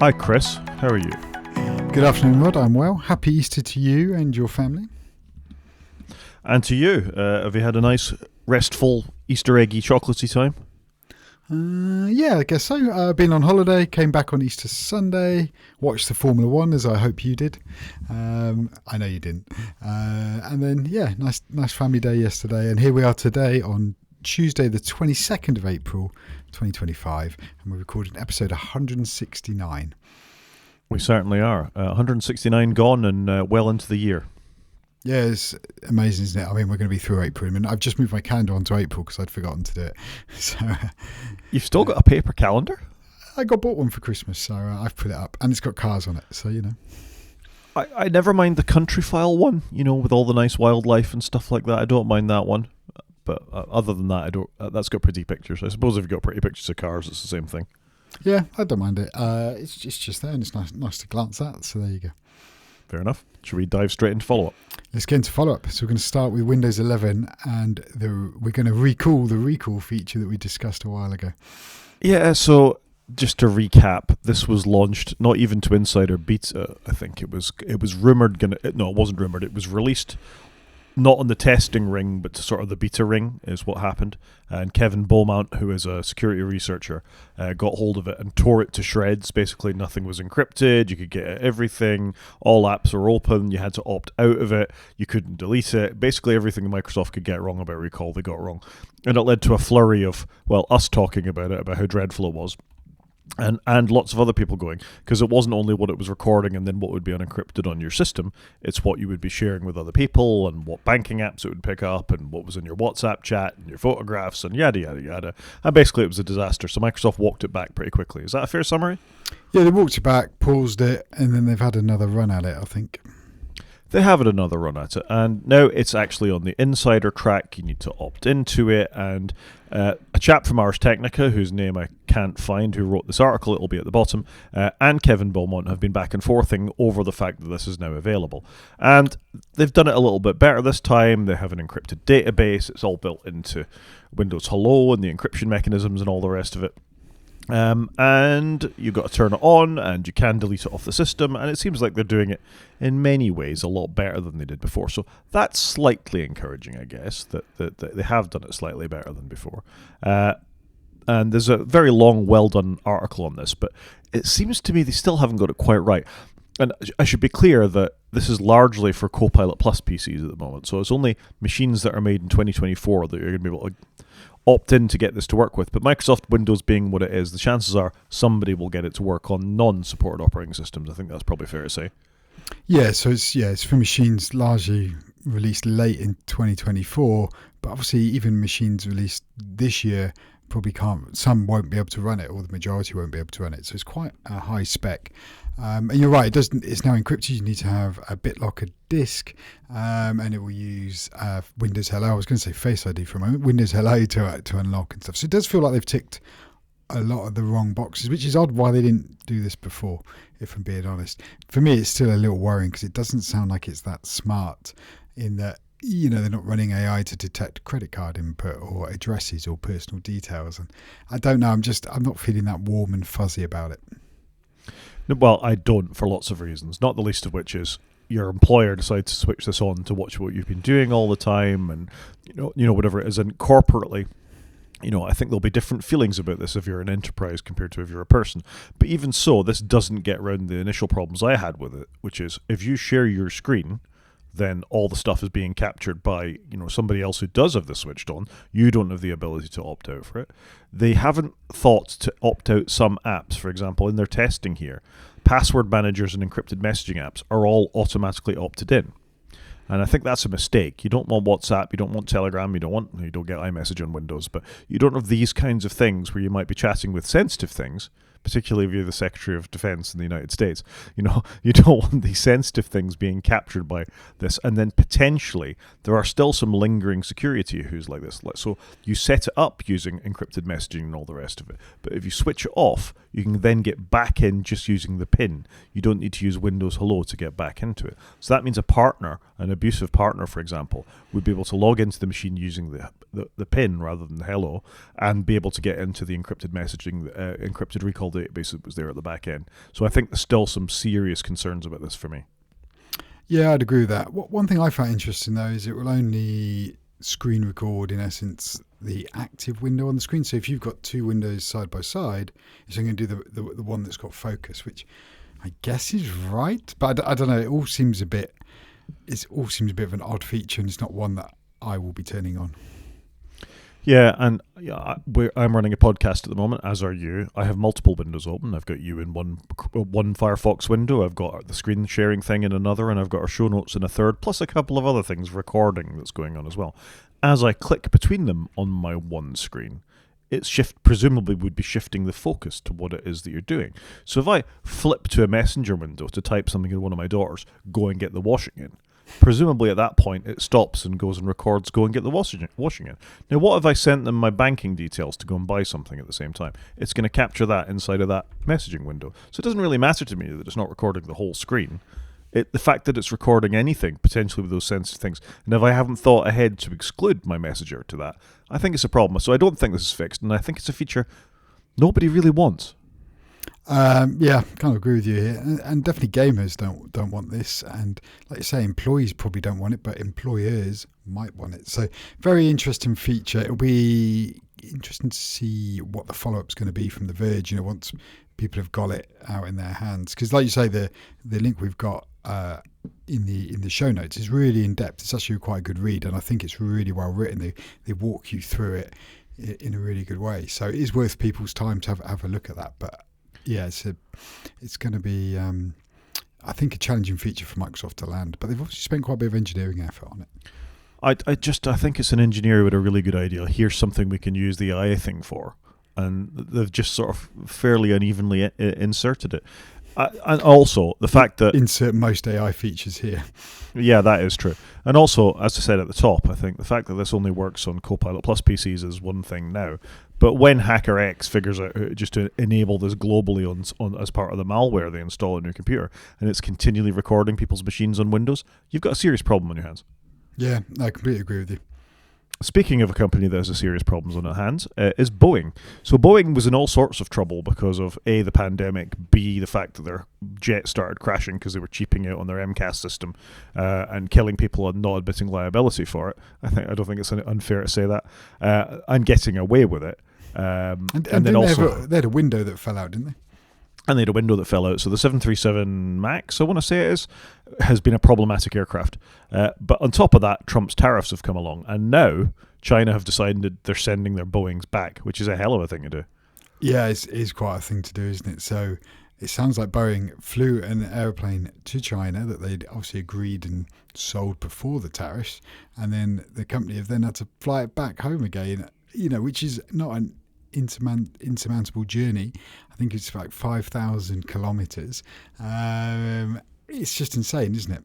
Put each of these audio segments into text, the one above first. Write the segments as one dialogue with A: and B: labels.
A: Hi Chris, how are you?
B: Good afternoon, Rod. I'm well. Happy Easter to you and your family.
A: And to you, have you had a nice, restful, Easter eggy, chocolatey time?
B: Yeah, I guess so. Been on holiday, came back on Easter Sunday, watched the Formula One, as I hope you did. I know you didn't. And then, yeah, nice family day yesterday. And here we are today on Tuesday, the 22nd of April, 2025. And we're recording episode 169.
A: We certainly are. 169 gone and well into the year.
B: Yeah, it's amazing, isn't it? I mean, we're going to be through April. I mean, I've just moved my calendar onto April because I'd forgotten to do it. So
A: You've still got a paper calendar?
B: I bought one for Christmas, so I've put it up. And it's got cars on it, so, you know.
A: I never mind the country file one, with all the nice wildlife and stuff like that. I don't mind that one. But other than that, I don't. That's got pretty pictures. I suppose if you've got pretty pictures of cars, it's the same thing.
B: Yeah, I don't mind it. It's just there and it's nice to glance at. So there you go.
A: Fair enough. Should we dive straight into follow-up?
B: Let's get into follow-up. So we're going to start with Windows 11 and we're going to recall the recall feature that we discussed a while ago.
A: Yeah, so just to recap, this was launched not even to insider beta. I think it was rumored it wasn't rumored. It was released not on the testing ring, but to sort of the beta ring is what happened. And Kevin Beaumont, who is a security researcher, got hold of it and tore it to shreds. Basically, nothing was encrypted. You could get everything. All apps were open. You had to opt out of it. You couldn't delete it. Basically, everything Microsoft could get wrong about recall, they got wrong. And it led to a flurry of, us talking about it, about how dreadful it was. And lots of other people going, because it wasn't only what it was recording and then what would be unencrypted on your system, it's what you would be sharing with other people and what banking apps it would pick up and what was in your WhatsApp chat and your photographs and yada, yada, yada. And basically it was a disaster. So Microsoft walked it back pretty quickly. Is that a fair summary?
B: Yeah, they walked it back, paused it, and then they've had another run at it, I think.
A: They have another run at it, and now it's actually on the insider track. You need to opt into it, and a chap from Ars Technica, whose name I can't find, who wrote this article, it'll be at the bottom, and Kevin Beaumont have been back and forthing over the fact that this is now available. And they've done it a little bit better this time. They have an encrypted database. It's all built into Windows Hello and the encryption mechanisms and all the rest of it. And you've got to turn it on, and you can delete it off the system, and it seems like they're doing it in many ways a lot better than they did before. So that's slightly encouraging, I guess, that they have done it slightly better than before. And there's a very long, well-done article on this, but it seems to me they still haven't got it quite right. And I should be clear that this is largely for Copilot Plus PCs at the moment, so it's only machines that are made in 2024 that you're going to be able to opt in to get this to work with. But Microsoft Windows being what it is, the chances are somebody will get it to work on non-supported operating systems. I think that's probably fair to say.
B: Yeah, so it's for machines largely released late in 2024, but obviously even machines released this year probably can't, some won't be able to run it, or the majority won't be able to run it. So it's quite a high spec. And you're right, it's now encrypted. You need to have a BitLocker disk, and it will use Windows Hello. I was going to say Face ID for a moment. Windows Hello to unlock and stuff. So it does feel like they've ticked a lot of the wrong boxes, which is odd why they didn't do this before, if I'm being honest. For me, it's still a little worrying because it doesn't sound like it's that smart in that, they're not running AI to detect credit card input or addresses or personal details. And I don't know, I'm not feeling that warm and fuzzy about it.
A: Well, I don't, for lots of reasons, not the least of which is your employer decides to switch this on to watch what you've been doing all the time and, whatever it is. And corporately, I think there'll be different feelings about this if you're an enterprise compared to if you're a person. But even so, this doesn't get around the initial problems I had with it, which is if you share your screen, then all the stuff is being captured by, somebody else who does have this switched on. You don't have the ability to opt out for it. They haven't thought to opt out some apps. For example, in their testing here, password managers and encrypted messaging apps are all automatically opted in. And I think that's a mistake. You don't want WhatsApp, you don't want Telegram, you don't get iMessage on Windows, but you don't have these kinds of things where you might be chatting with sensitive things, particularly if you're the Secretary of Defense in the United States. You don't want these sensitive things being captured by this. And then potentially there are still some lingering security issues like this. So you set it up using encrypted messaging and all the rest of it. But if you switch it off, you can then get back in just using the PIN. You don't need to use Windows Hello to get back into it. So that means a partner, an abusive partner, for example, would be able to log into the machine using the the pin rather than hello, and be able to get into the encrypted messaging, encrypted recall database that was there at the back end. So I think there's still some serious concerns about this for me.
B: Yeah, I'd agree with that. One thing I found interesting though is it will only screen record, in essence, the active window on the screen. So if you've got two windows side by side, it's only going to do the one that's got focus, which I guess is right, but I don't know. It all seems a bit of an odd feature, and it's not one that I will be turning on.
A: Yeah, and I'm running a podcast at the moment, as are you. I have multiple windows open. I've got you in one Firefox window. I've got the screen sharing thing in another, and I've got our show notes in a third, plus a couple of other things, recording that's going on as well. As I click between them on my one screen, presumably would be shifting the focus to what it is that you're doing. So if I flip to a messenger window to type something in one of my daughters, go and get the washing in, presumably at that point it stops and goes and records, go and get the washing in. Now what if I sent them my banking details to go and buy something at the same time? It's going to capture that inside of that messaging window. So it doesn't really matter to me that it's not recording the whole screen. The fact that it's recording anything, potentially with those sensitive things, and if I haven't thought ahead to exclude my messenger to that, I think it's a problem. So I don't think this is fixed, and I think it's a feature nobody really wants.
B: Yeah, kind of agree with you here, and definitely gamers don't want this, and like you say, employees probably don't want it, but employers might want it. So very interesting feature. It'll be interesting to see what the follow-up's going to be from The Verge. Once people have got it out in their hands, because like you say, the link we've got in the show notes is really in depth. It's actually quite a good read, and I think it's really well written. They walk you through it in a really good way. So it is worth people's time to have a look at that. But yeah, it's going to be, I think, a challenging feature for Microsoft to land. But they've obviously spent quite a bit of engineering effort on it.
A: I think it's an engineer with a really good idea. Here's something we can use the AI thing for, and they've just sort of fairly unevenly inserted it. And also the fact that
B: insert most AI features here.
A: Yeah, that is true. And also, as I said at the top, I think the fact that this only works on Copilot Plus PCs is one thing now. But when HackerX figures out just to enable this globally on as part of the malware they install on your computer, and it's continually recording people's machines on Windows, you've got a serious problem on your hands.
B: Yeah, I completely agree with you.
A: Speaking of a company that has a serious problems on its hands, is Boeing. So Boeing was in all sorts of trouble because of A, the pandemic, B, the fact that their jet started crashing because they were cheaping out on their MCAS system and killing people and not admitting liability for it. I don't think it's unfair to say that, and getting away with it.
B: And then also they had a window that fell out, didn't they?
A: And they had a window that fell out. So the 737 MAX, I want to say it is, has been a problematic aircraft. But on top of that, Trump's tariffs have come along. And now China have decided they're sending their Boeings back, which is a hell of a thing to do.
B: Yeah, it is quite a thing to do, isn't it? So it sounds like Boeing flew an airplane to China that they'd obviously agreed and sold before the tariffs. And then the company have then had to fly it back home again, which is not an insurmountable journey. I think it's like 5,000 kilometers. It's just insane, isn't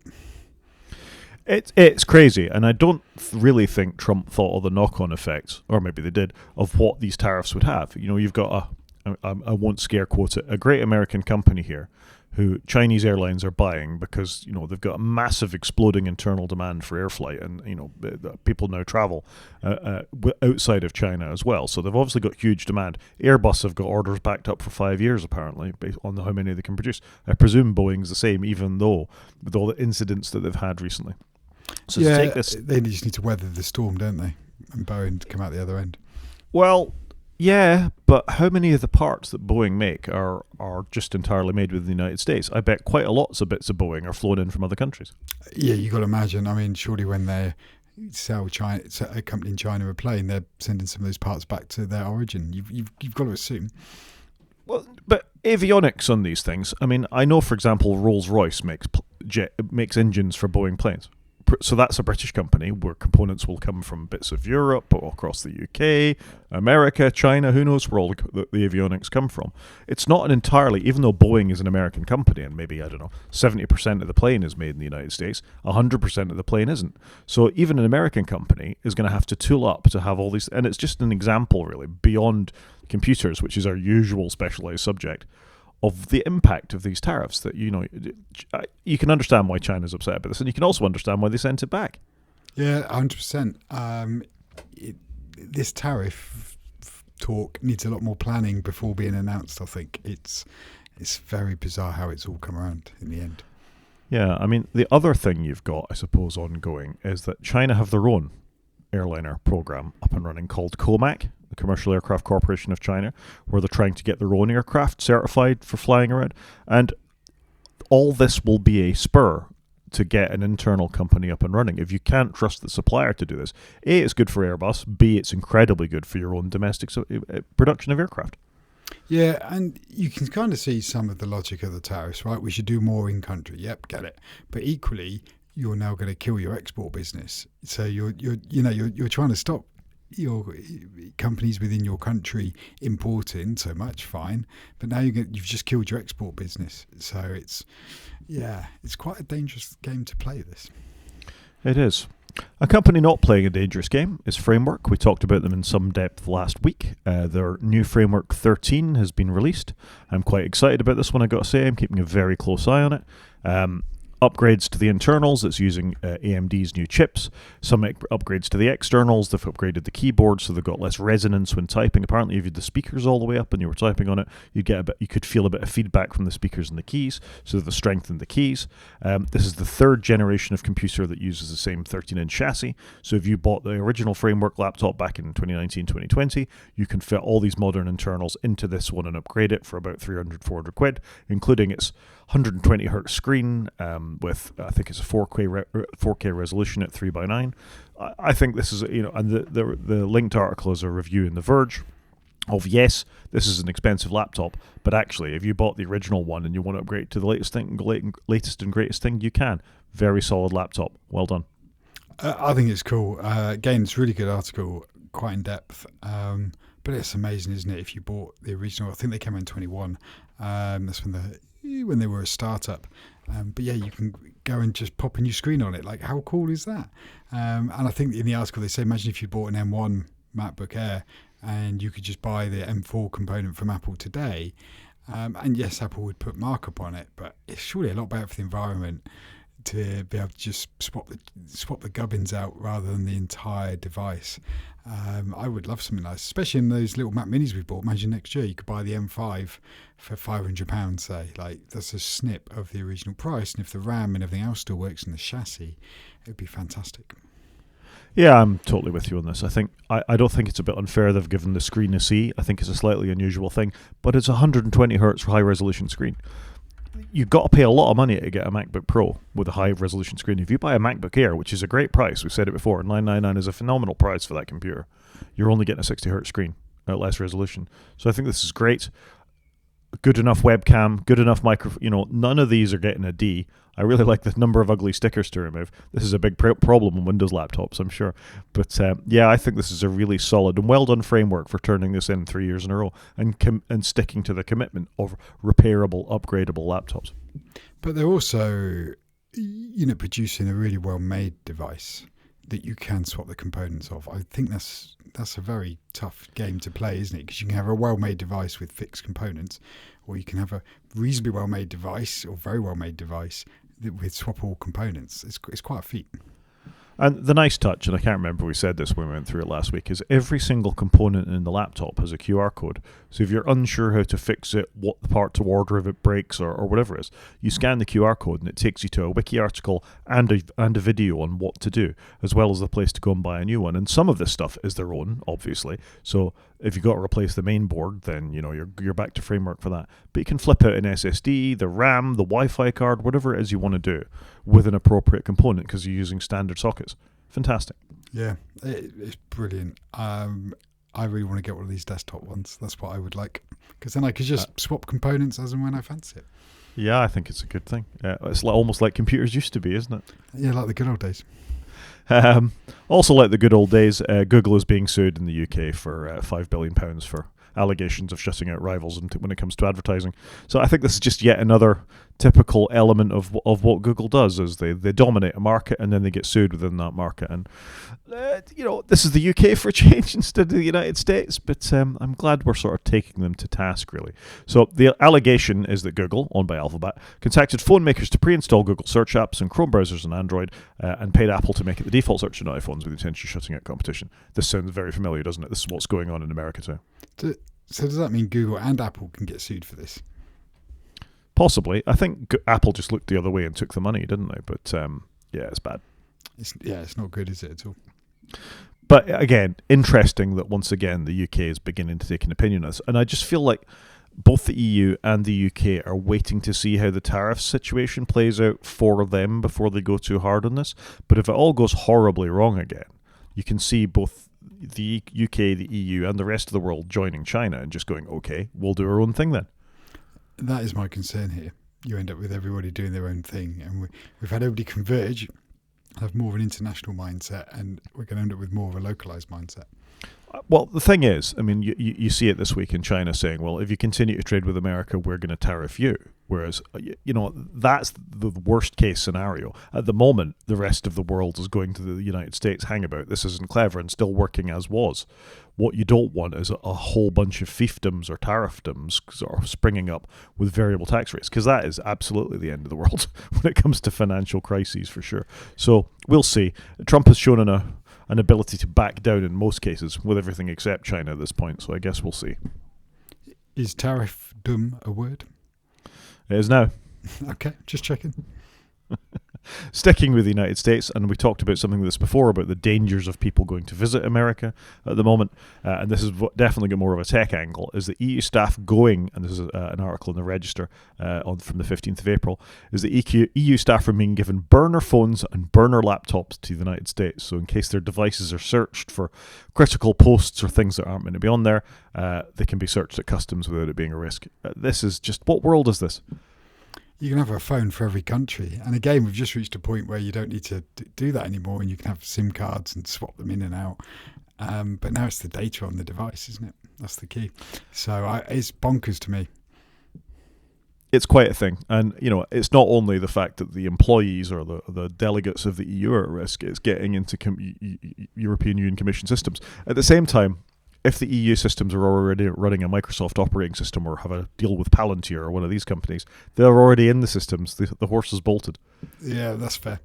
B: it?
A: It's crazy, and I don't really think Trump thought of the knock-on effects, or maybe they did, of what these tariffs would have. You've got I won't scare quote it, a great American company here who Chinese airlines are buying because they've got a massive exploding internal demand for air flight, and people now travel outside of China as well. So they've obviously got huge demand. Airbus have got orders backed up for 5 years apparently, based on how many they can produce. I presume Boeing's the same, even though with all the incidents that they've had recently. So
B: yeah,
A: to take this,
B: they just need to weather the storm, don't they? And Boeing to come out the other end.
A: Well, yeah, but how many of the parts that Boeing make are just entirely made within the United States? I bet quite a lot of bits of Boeing are flown in from other countries.
B: Yeah, you got to imagine. I mean, surely when they sell a company in China a plane, they're sending some of those parts back to their origin. You've got to assume.
A: Well, but avionics on these things. I mean, I know, for example, Rolls-Royce makes engines for Boeing planes. So that's a British company where components will come from bits of Europe or across the UK, America, China, who knows where all the avionics come from. It's not an entirely, even though Boeing is an American company and maybe, 70% of the plane is made in the United States, 100% of the plane isn't. So even an American company is going to have to tool up to have all these, and it's just an example really, beyond computers, which is our usual specialized subject, of the impact of these tariffs that, you can understand why China's upset about this, and you can also understand why they sent it back.
B: Yeah, 100%. this tariff talk needs a lot more planning before being announced. I think it's very bizarre how it's all come around in the end.
A: Yeah, I mean, the other thing you've got, I suppose, ongoing is that China have their own airliner program up and running called COMAC, the Commercial Aircraft Corporation of China, where they're trying to get their own aircraft certified for flying around. And all this will be a spur to get an internal company up and running. If you can't trust the supplier to do this, A, it's good for Airbus, B, it's incredibly good for your own domestic production of aircraft.
B: Yeah, and you can kind of see some of the logic of the tariffs, right? We should do more in country. Yep, get it. But equally, you're now going to kill your export business. So you're trying to stop your companies within your country importing so much, fine. But now you've just killed your export business. So it's quite a dangerous game to play, this.
A: It is. A company not playing a dangerous game is Framework. We talked about them in some depth last week. Their new Framework 13 has been released. I'm quite excited about this one, I've got to say. I'm keeping a very close eye on it. Upgrades to the internals, it's using AMD's new chips. Some upgrades to the externals, they've upgraded the keyboard so they've got less resonance when typing. Apparently, if you had the speakers all the way up and you were typing on it, you could feel a bit of feedback from the speakers and the keys, so they've strengthened the keys. This is the third generation of computer that uses the same 13-inch chassis. So if you bought the original Framework laptop back in 2019, 2020, you can fit all these modern internals into this one and upgrade it for about 300, 400 quid, including its 120 hertz screen with, I think it's a 4K resolution at 3:9. I think this is, and the linked article is a review in The Verge of, yes, this is an expensive laptop, but actually, if you bought the original one and you want to upgrade to the latest and greatest thing, you can. Very solid laptop. Well done.
B: I think it's cool. Again, it's a really good article, quite in depth. But it's amazing, isn't it? If you bought the original, I think they came out in 21. That's when they were a startup. But yeah, you can go and just pop a new screen on it. Like, how cool is that? And I think in the article they say, imagine if you bought an M1 MacBook Air and you could just buy the M4 component from Apple today. And yes, Apple would put markup on it, but it's surely a lot better for the environment to be able to just swap the gubbins out rather than the entire device. I would love something like this, especially in those little Mac Minis we bought. Imagine next year you could buy the M5 for £500, say. Like, that's a snip of the original price, and if the RAM and everything else still works in the chassis, it would be fantastic.
A: Yeah, I'm totally with you on this. I don't think it's a bit unfair they've given the screen a C. I think it's a slightly unusual thing, but it's a 120 hertz high resolution screen. You've got to pay a lot of money to get a MacBook Pro with a high-resolution screen. If you buy a MacBook Air, which is a great price, we've said it before, $999 is a phenomenal price for that computer, you're only getting a 60-hertz screen at less resolution. So I think this is great. Good enough webcam, good enough microphone. None of these are getting a D. I really like the number of ugly stickers to remove. This is a big problem on Windows laptops, I'm sure. But yeah, I think this is a really solid and well done Framework for turning this in 3 years in a row and sticking to the commitment of repairable, upgradable laptops.
B: But they're also, producing a really well-made device that you can swap the components of. I think that's a very tough game to play, isn't it? Because you can have a well-made device with fixed components, or you can have a reasonably well-made device or very well-made device with swappable components. It's quite a feat.
A: And the nice touch, and I can't remember if we said this when we went through it last week, is every single component in the laptop has a QR code. So if you're unsure how to fix it, what the part to order if it breaks or whatever it is, you scan the QR code and it takes you to a wiki article and a video on what to do, as well as the place to go and buy a new one. And some of this stuff is their own, obviously. So if you've got to replace the main board, then you're back to Framework for that. But you can flip out an SSD, the RAM, the Wi-Fi card, whatever it is you want to do with an appropriate component because you're using standard sockets. Fantastic.
B: Yeah, it's brilliant. I really want to get one of these desktop ones. That's what I would like, because then I could just swap components as and when I fancy it.
A: Yeah, I think it's a good thing. It's almost like computers used to be, isn't it?
B: Yeah, like the good old days.
A: Also, like the good old days, Google is being sued in the UK for £5 billion for allegations of shutting out rivals when it comes to advertising. So I think this is just yet another typical element of what Google does is they dominate a market and then they get sued within that market. And this is the UK for a change instead of the United States, but I'm glad we're sort of taking them to task, really. So the allegation is that Google, owned by Alphabet, contacted phone makers to pre-install Google search apps and Chrome browsers on Android and paid Apple to make it the default search on iPhones with the intention of shutting out competition. This sounds very familiar, doesn't it? This is what's going on in America too.
B: So does that mean Google and Apple can get sued for this?
A: Possibly. I think Apple just looked the other way and took the money, didn't they? But it's bad.
B: It's not good, is it, at all?
A: But again, interesting that once again the UK is beginning to take an opinion on this. And I just feel like both the EU and the UK are waiting to see how the tariff situation plays out for them before they go too hard on this. But if it all goes horribly wrong again, you can see both the UK, the EU, and the rest of the world joining China and just going, okay, we'll do our own thing then.
B: That is my concern here. You end up with everybody doing their own thing, and we've had everybody converge, have more of an international mindset, and we're going to end up with more of a localized mindset.
A: Well, the thing is, I mean, you see it this week in China saying, well, if you continue to trade with America, we're going to tariff you. Whereas, that's the worst case scenario. At the moment, the rest of the world is going to the United States, hang about, this isn't clever and still working as was. What you don't want is a whole bunch of fiefdoms or tariffdoms sort of springing up with variable tax rates, because that is absolutely the end of the world when it comes to financial crises, for sure. So we'll see. Trump has shown an ability to back down in most cases with everything except China at this point, so I guess we'll see.
B: Is tariffdom a word?
A: It is now.
B: Okay, just checking.
A: Sticking with the United States, and we talked about something like this before about the dangers of people going to visit America at the moment, and this is definitely got more of a tech angle, is the EU staff going, and this is an article in the Register from the 15th of April, is the EU staff are being given burner phones and burner laptops to the United States, so in case their devices are searched for critical posts or things that aren't meant to be on there, they can be searched at customs without it being a risk. This is just, what world is this?
B: You can have a phone for every country. And again, we've just reached a point where you don't need to do that anymore, and you can have SIM cards and swap them in and out. But now it's the data on the device, isn't it? That's the key. So it's bonkers to me.
A: It's quite a thing. And, it's not only the fact that the employees or the delegates of the EU are at risk, it's getting into European Union Commission systems. At the same time, if the EU systems are already running a Microsoft operating system or have a deal with Palantir or one of these companies, they're already in the systems. The horse is bolted.
B: Yeah, that's fair.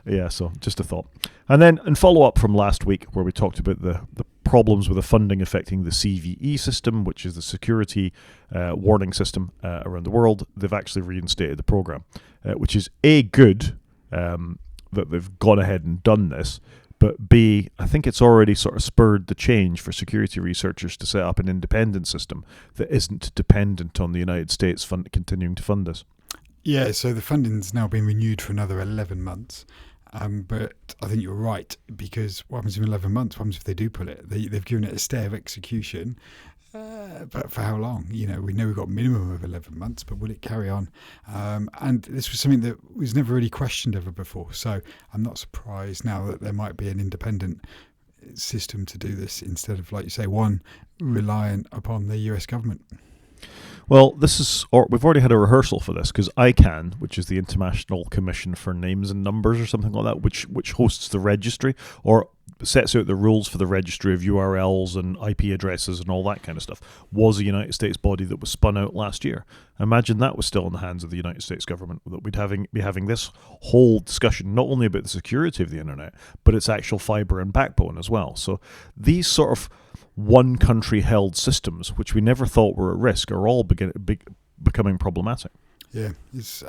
A: Yeah, so just a thought. And then in follow-up from last week where we talked about the problems with the funding affecting the CVE system, which is the security warning system around the world, they've actually reinstated the program, which is A, good that they've gone ahead and done this, but B, I think it's already sort of spurred the change for security researchers to set up an independent system that isn't dependent on the United States continuing to fund this.
B: Yeah, so the funding's now been renewed for another 11 months. But I think you're right, because what happens in 11 months? What happens if they do pull it? They've given it a stay of execution. But for how long? We know we've got a minimum of 11 months, but will it carry on? And this was something that was never really questioned ever before. So I'm not surprised now that there might be an independent system to do this instead of, like you say, one reliant upon the US government.
A: Well, we've already had a rehearsal for this, because ICANN, which is the International Commission for Names and Numbers or something like that, which hosts the registry or sets out the rules for the registry of URLs and IP addresses and all that kind of stuff, was a United States body that was spun out last year. Imagine that was still in the hands of the United States government, that we'd be having this whole discussion not only about the security of the internet, but its actual fibre and backbone as well. So these sort of one country held systems, which we never thought were at risk, are all becoming problematic.
B: Yeah, it's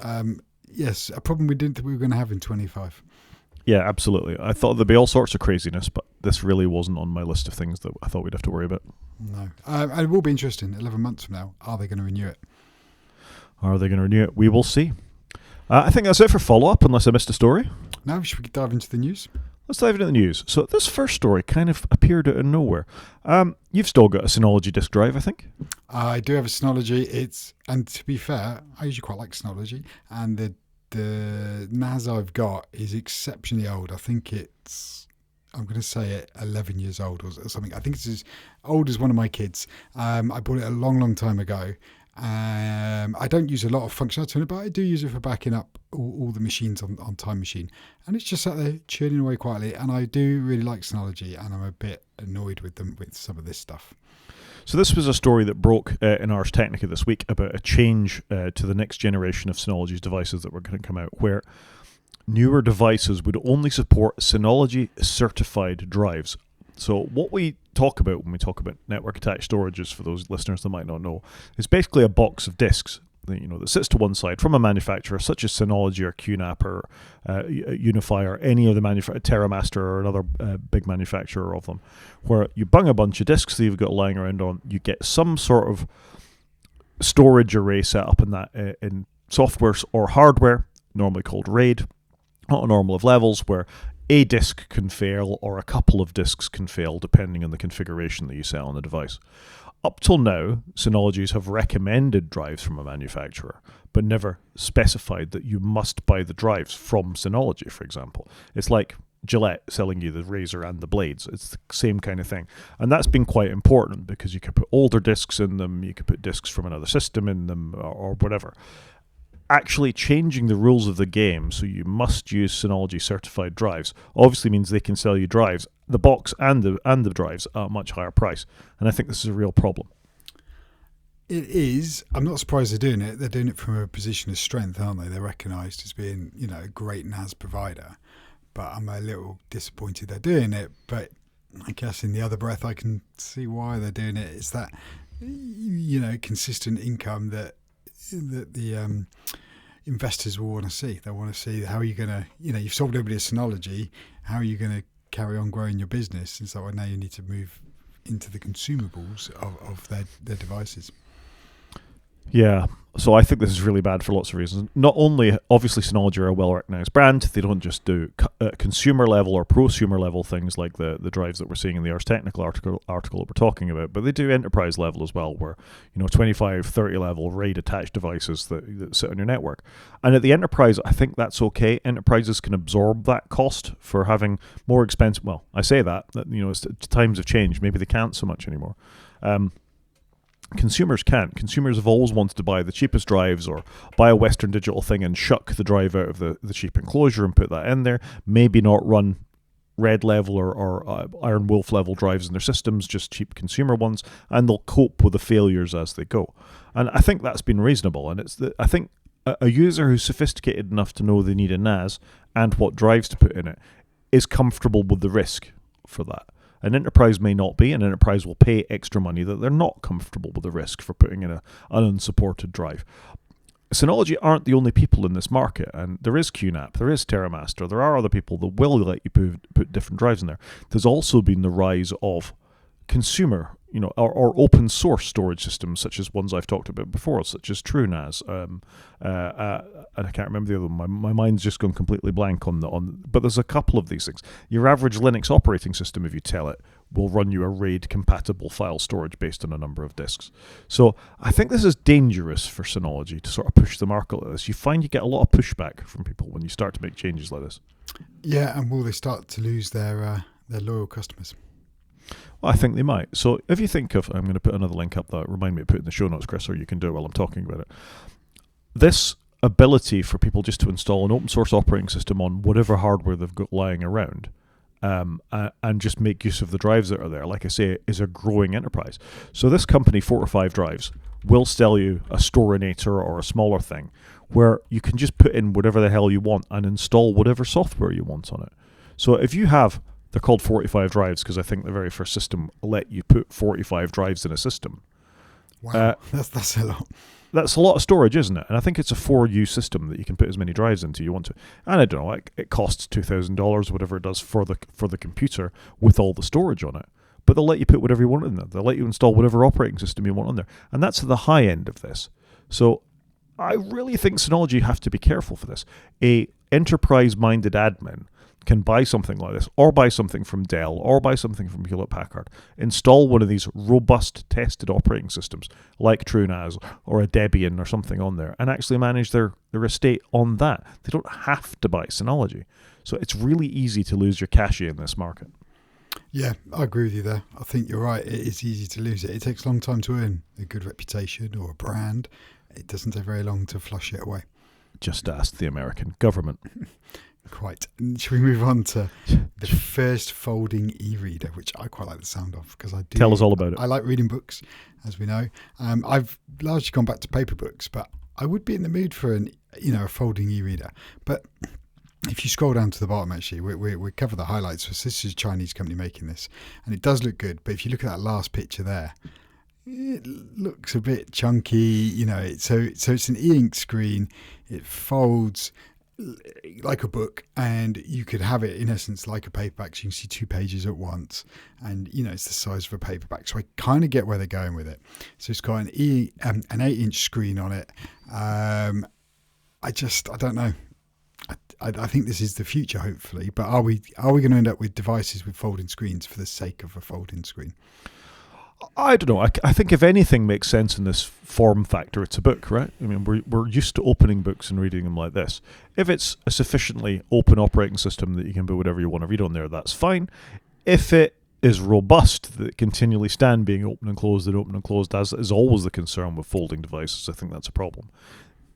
B: yes, a problem we didn't think we were going to have in 25.
A: Yeah, absolutely. I thought there'd be all sorts of craziness, but this really wasn't on my list of things that I thought we'd have to worry about.
B: No. And it will be interesting. 11 months from now, are they going to renew it?
A: Are they going to renew it? We will see. I think that's it for follow-up, unless I missed a story.
B: Now, should we dive into the news?
A: Let's dive into the news. So this first story kind of appeared out of nowhere. You've still got a Synology disk drive, I think.
B: I do have a Synology. And to be fair, I usually quite like Synology. And the NAS I've got is exceptionally old. I think I'm going to say it 11 years old or something. I think it's as old as one of my kids. I bought it a long, long time ago. I don't use a lot of functionality on it, but I do use it for backing up all the machines on Time Machine. And it's just sat there churning away quietly. And I do really like Synology, and I'm a bit annoyed with them with some of this stuff.
A: So this was a story that broke in Ars Technica this week about a change to the next generation of Synology's devices that were going to come out, where newer devices would only support Synology certified drives. So what we talk about when we talk about network attached storages, for those listeners that might not know, is basically a box of disks that sits to one side from a manufacturer such as Synology or QNAP or Unify or any of the TerraMaster or another big manufacturer of them, where you bung a bunch of disks that you've got lying around on, you get some sort of storage array set up in that in software or hardware, normally called RAID, not a normal of levels, where a disk can fail or a couple of disks can fail depending on the configuration that you set on the device. Up till now, Synologies have recommended drives from a manufacturer, but never specified that you must buy the drives from Synology, for example. It's like Gillette selling you the razor and the blades. It's the same kind of thing. And that's been quite important because you could put older disks in them, you could put disks from another system in them, or whatever. Actually changing the rules of the game so you must use Synology certified drives obviously means they can sell you drives, the box and the drives, at a much higher price. And I think this is a real problem.
B: It is. I'm not surprised they're doing it. They're doing it from a position of strength, aren't they? They're recognised as being, a great NAS provider. But I'm a little disappointed they're doing it. But I guess in the other breath, I can see why they're doing it. It's that, consistent income that the investors will want to see. They want to see how are you going to, you've sold everybody a Synology, how are you going to carry on growing your business? And so now you need to move into the consumables of their devices.
A: Yeah, so I think this is really bad for lots of reasons. Not only, obviously, Synology are a well-recognized brand. They don't just do consumer level or prosumer level things like the drives that we're seeing in the Ars Technical article that we're talking about, but they do enterprise level as well, where 25, 30 level RAID attached devices that sit on your network. And at the enterprise, I think that's okay. Enterprises can absorb that cost for having more expensive. Well, I say that as times have changed. Maybe they can't so much anymore. Consumers can't. Consumers have always wanted to buy the cheapest drives or buy a Western Digital thing and shuck the drive out of the cheap enclosure and put that in there. Maybe not run Red level or Iron Wolf level drives in their systems, just cheap consumer ones, and they'll cope with the failures as they go. And I think that's been reasonable. And I think a user who's sophisticated enough to know they need a NAS and what drives to put in it is comfortable with the risk for that. An enterprise may not be. An enterprise will pay extra money that they're not comfortable with the risk for putting in an unsupported drive. Synology aren't the only people in this market, and there is QNAP, there is TerraMaster, there are other people that will let you put different drives in there. There's also been the rise of consumer, or open source storage systems, such as ones I've talked about before, such as TrueNAS, and I can't remember the other one. My mind's just gone completely blank but there's a couple of these things. Your average Linux operating system, if you tell it, will run you a RAID compatible file storage based on a number of disks. So I think this is dangerous for Synology to sort of push the market like this. You find you get a lot of pushback from people when you start to make changes like this.
B: Yeah, and will they start to lose their loyal customers?
A: Well, I think they might. So if you think of, I'm going to put another link up that remind me to put in the show notes, Chris, or you can do it while I'm talking about it. This ability for people just to install an open source operating system on whatever hardware they've got lying around, and just make use of the drives that are there, like I say, is a growing enterprise. So this company, 4 or 5 drives, will sell you a Storinator or a smaller thing where you can just put in whatever the hell you want and install whatever software you want on it. So if you have, they're called 45 drives because I think the very first system let you put 45 drives in a system.
B: Wow, that's a lot.
A: That's a lot of storage, isn't it? And I think it's a 4U system that you can put as many drives into you want to. And I don't know, it costs $2,000, whatever it does for the computer with all the storage on it. But they'll let you put whatever you want in there. They'll let you install whatever operating system you want on there. And that's at the high end of this. So I really think Synology have to be careful for this. A enterprise-minded admin can buy something like this, or buy something from Dell, or buy something from Hewlett-Packard, install one of these robust, tested operating systems, like TrueNAS, or a Debian, or something on there, and actually manage their estate on that. They don't have to buy Synology. So it's really easy to lose your cash in this market.
B: Yeah, I agree with you there. I think you're right. It is easy to lose it. It takes a long time to earn a good reputation or a brand. It doesn't take very long to flush it away.
A: Just ask the American government.
B: Quite. And should we move on to the first folding e-reader, which I quite like the sound of because I do.
A: Tell us all about it.
B: I like reading books, as we know. I've largely gone back to paper books, but I would be in the mood for a folding e-reader. But if you scroll down to the bottom, actually, we cover the highlights. So this is a Chinese company making this, and it does look good. But if you look at that last picture there, it looks a bit chunky. So it's an e-ink screen. It folds like a book, and you could have it in essence like a paperback, so you can see 2 pages at once, and it's the size of a paperback. So I kind of get where they're going with it. So it's got an 8-inch screen on it. I don't know. I think this is the future, hopefully, but are we going to end up with devices with folding screens for the sake of a folding screen?
A: I don't know. I think if anything makes sense in this form factor, it's a book, right? I mean, we're used to opening books and reading them like this. If it's a sufficiently open operating system that you can put whatever you want to read on there, that's fine. If it is robust, that it continually stand being open and closed, as is always the concern with folding devices, I think that's a problem.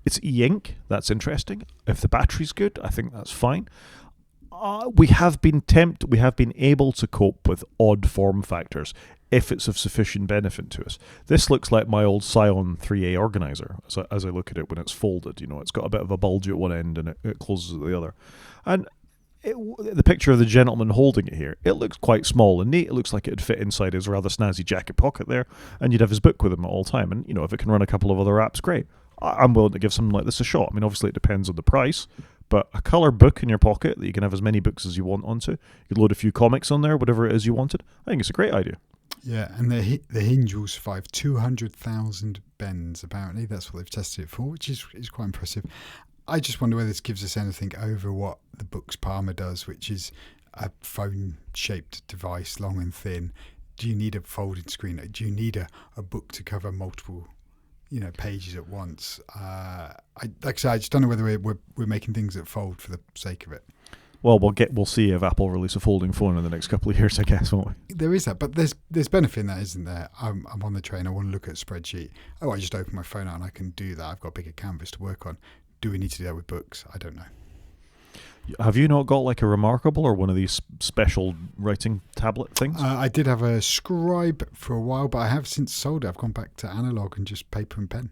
A: It's e-ink, that's interesting. If the battery's good, I think that's fine. We have been able to cope with odd form factors if it's of sufficient benefit to us. This looks like my old Scion 3A organizer as I look at it when it's folded. It's got a bit of a bulge at one end and it closes at the other. And the picture of the gentleman holding it here, it looks quite small and neat. It looks like it'd fit inside his rather snazzy jacket pocket there, and you'd have his book with him at all time. And, if it can run a couple of other apps, great. I'm willing to give something like this a shot. I mean, obviously it depends on the price, but a colour book in your pocket that you can have as many books as you want onto, you could load a few comics on there, whatever it is you wanted. I think it's a great idea.
B: Yeah, and the hinge will survive 200,000 bends, apparently. That's what they've tested it for, which is quite impressive. I just wonder whether this gives us anything over what the Books Palmer does, which is a phone-shaped device, long and thin. Do you need a folded screen? Do you need a book to cover multiple pages at once? Like I said, I just don't know whether we're making things that fold for the sake of it.
A: Well, we'll see if Apple release a folding phone in the next couple of years, I guess, won't we?
B: There is that, but there's benefit in that, isn't there? I'm on the train, I want to look at a spreadsheet. I just open my phone out and I can do that. I've got a bigger canvas to work on. Do we need to do that with books? I don't know.
A: Have you not got like a Remarkable or one of these special writing tablet things?
B: I did have a Scribe for a while, but I have since sold it. I've gone back to analog and just paper and pen.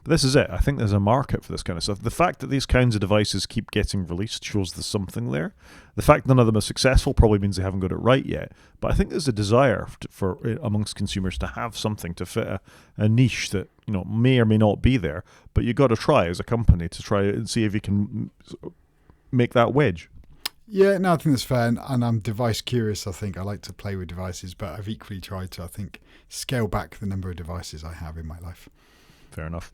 A: But this is it. I think there's a market for this kind of stuff. The fact that these kinds of devices keep getting released shows there's something there. The fact none of them are successful probably means they haven't got it right yet. But I think there's a desire for amongst consumers to have something to fit a niche that may or may not be there. But you've got to try as a company to try and see if you can make that wedge.
B: Yeah, no, I think that's fair, and I'm device curious. I think I like to play with devices, but I've equally tried to, I think, scale back the number of devices I have in my life.
A: Fair enough.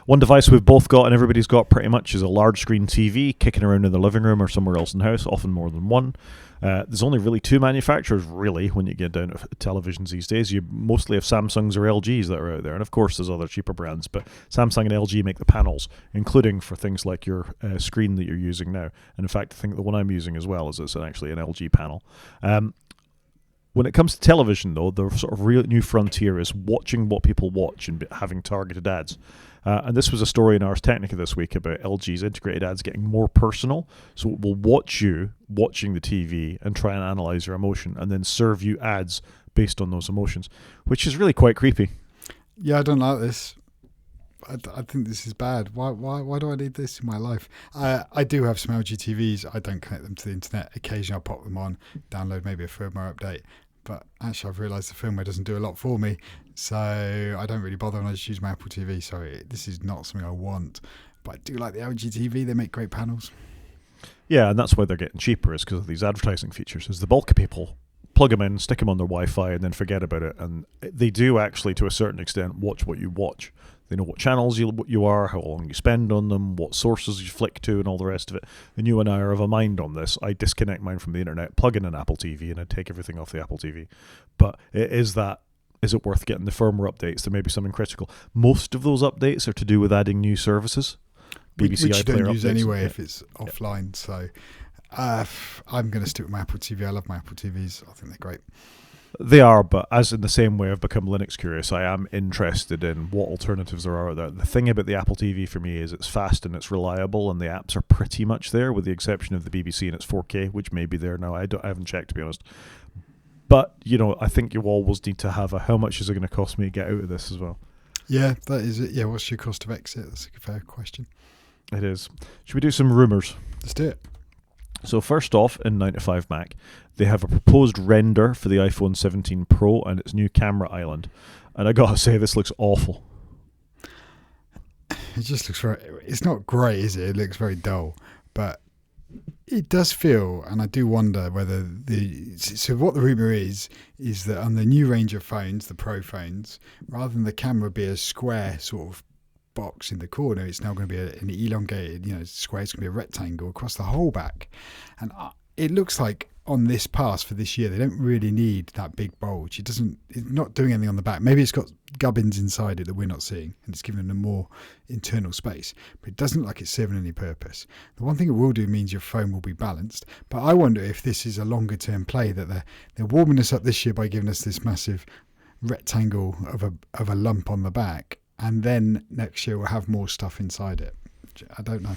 A: One device we've both got and everybody's got pretty much is a large screen TV kicking around in the living room or somewhere else in the house, often more than one. There's only really 2 manufacturers, really, when you get down to televisions these days. You mostly have Samsungs or LGs that are out there, and of course there's other cheaper brands, but Samsung and LG make the panels, including for things like your screen that you're using now. And in fact, I think the one I'm using as well is actually an LG panel. When it comes to television, though, the sort of real new frontier is watching what people watch and having targeted ads. And this was a story in Ars Technica this week about LG's integrated ads getting more personal. So it will watch you watching the TV and try and analyze your emotion and then serve you ads based on those emotions, which is really quite creepy.
B: Yeah, I don't like this. I think this is bad. Why do I need this in my life? I do have some LG TVs. I don't connect them to the internet. Occasionally I'll pop them on, download maybe a firmware update. But actually I've realised the firmware doesn't do a lot for me. So I don't really bother and I just use my Apple TV. So this is not something I want. But I do like the LG TV. They make great panels.
A: Yeah, and that's why they're getting cheaper, is because of these advertising features. Is the bulk of people plug them in, stick them on their Wi-Fi, and then forget about it. And they do actually, to a certain extent, watch what you watch. They know what channels you are, how long you spend on them, what sources you flick to, and all the rest of it. And you and I are of a mind on this. I disconnect mine from the internet, plug in an Apple TV, and I take everything off the Apple TV. But is it worth getting the firmware updates? There may be something critical. Most of those updates are to do with adding new services. BBC
B: Which you
A: iPlayer
B: don't use
A: updates.
B: anyway if it's offline. So I'm going to stick with my Apple TV. I love my Apple TVs. I think they're great.
A: They are, but as in the same way I've become Linux curious, I am interested in what alternatives there are out there. The thing about the Apple TV for me is it's fast and it's reliable, and the apps are pretty much there, with the exception of the BBC and its 4K, which may be there now. I haven't checked, to be honest. But, I think you always need to have how much is it going to cost me to get out of this as well?
B: Yeah, that is it. Yeah, what's your cost of exit? That's a fair question.
A: It is. Should we do some rumours?
B: Let's do it.
A: So first off, in 9to5 Mac, they have a proposed render for the iPhone 17 Pro and its new camera island. And I gotta say, this looks awful.
B: It just looks very... It's not great, is it? It looks very dull. But it does feel, and I do wonder whether So what the rumour is that on the new range of phones, the Pro phones, rather than the camera be a square sort of box in the corner, it's now going to be an elongated, square. It's going to be a rectangle across the whole back, and it looks like on this pass for this year they don't really need that big bulge. It's not doing anything on the back. Maybe it's got gubbins inside it that we're not seeing, and it's giving them more internal space, but it doesn't look like it's serving any purpose. The one thing it will do means your phone will be balanced, but I wonder if this is a longer term play, that they're warming us up this year by giving us this massive rectangle of a lump on the back, and then next year we'll have more stuff inside it. I don't know.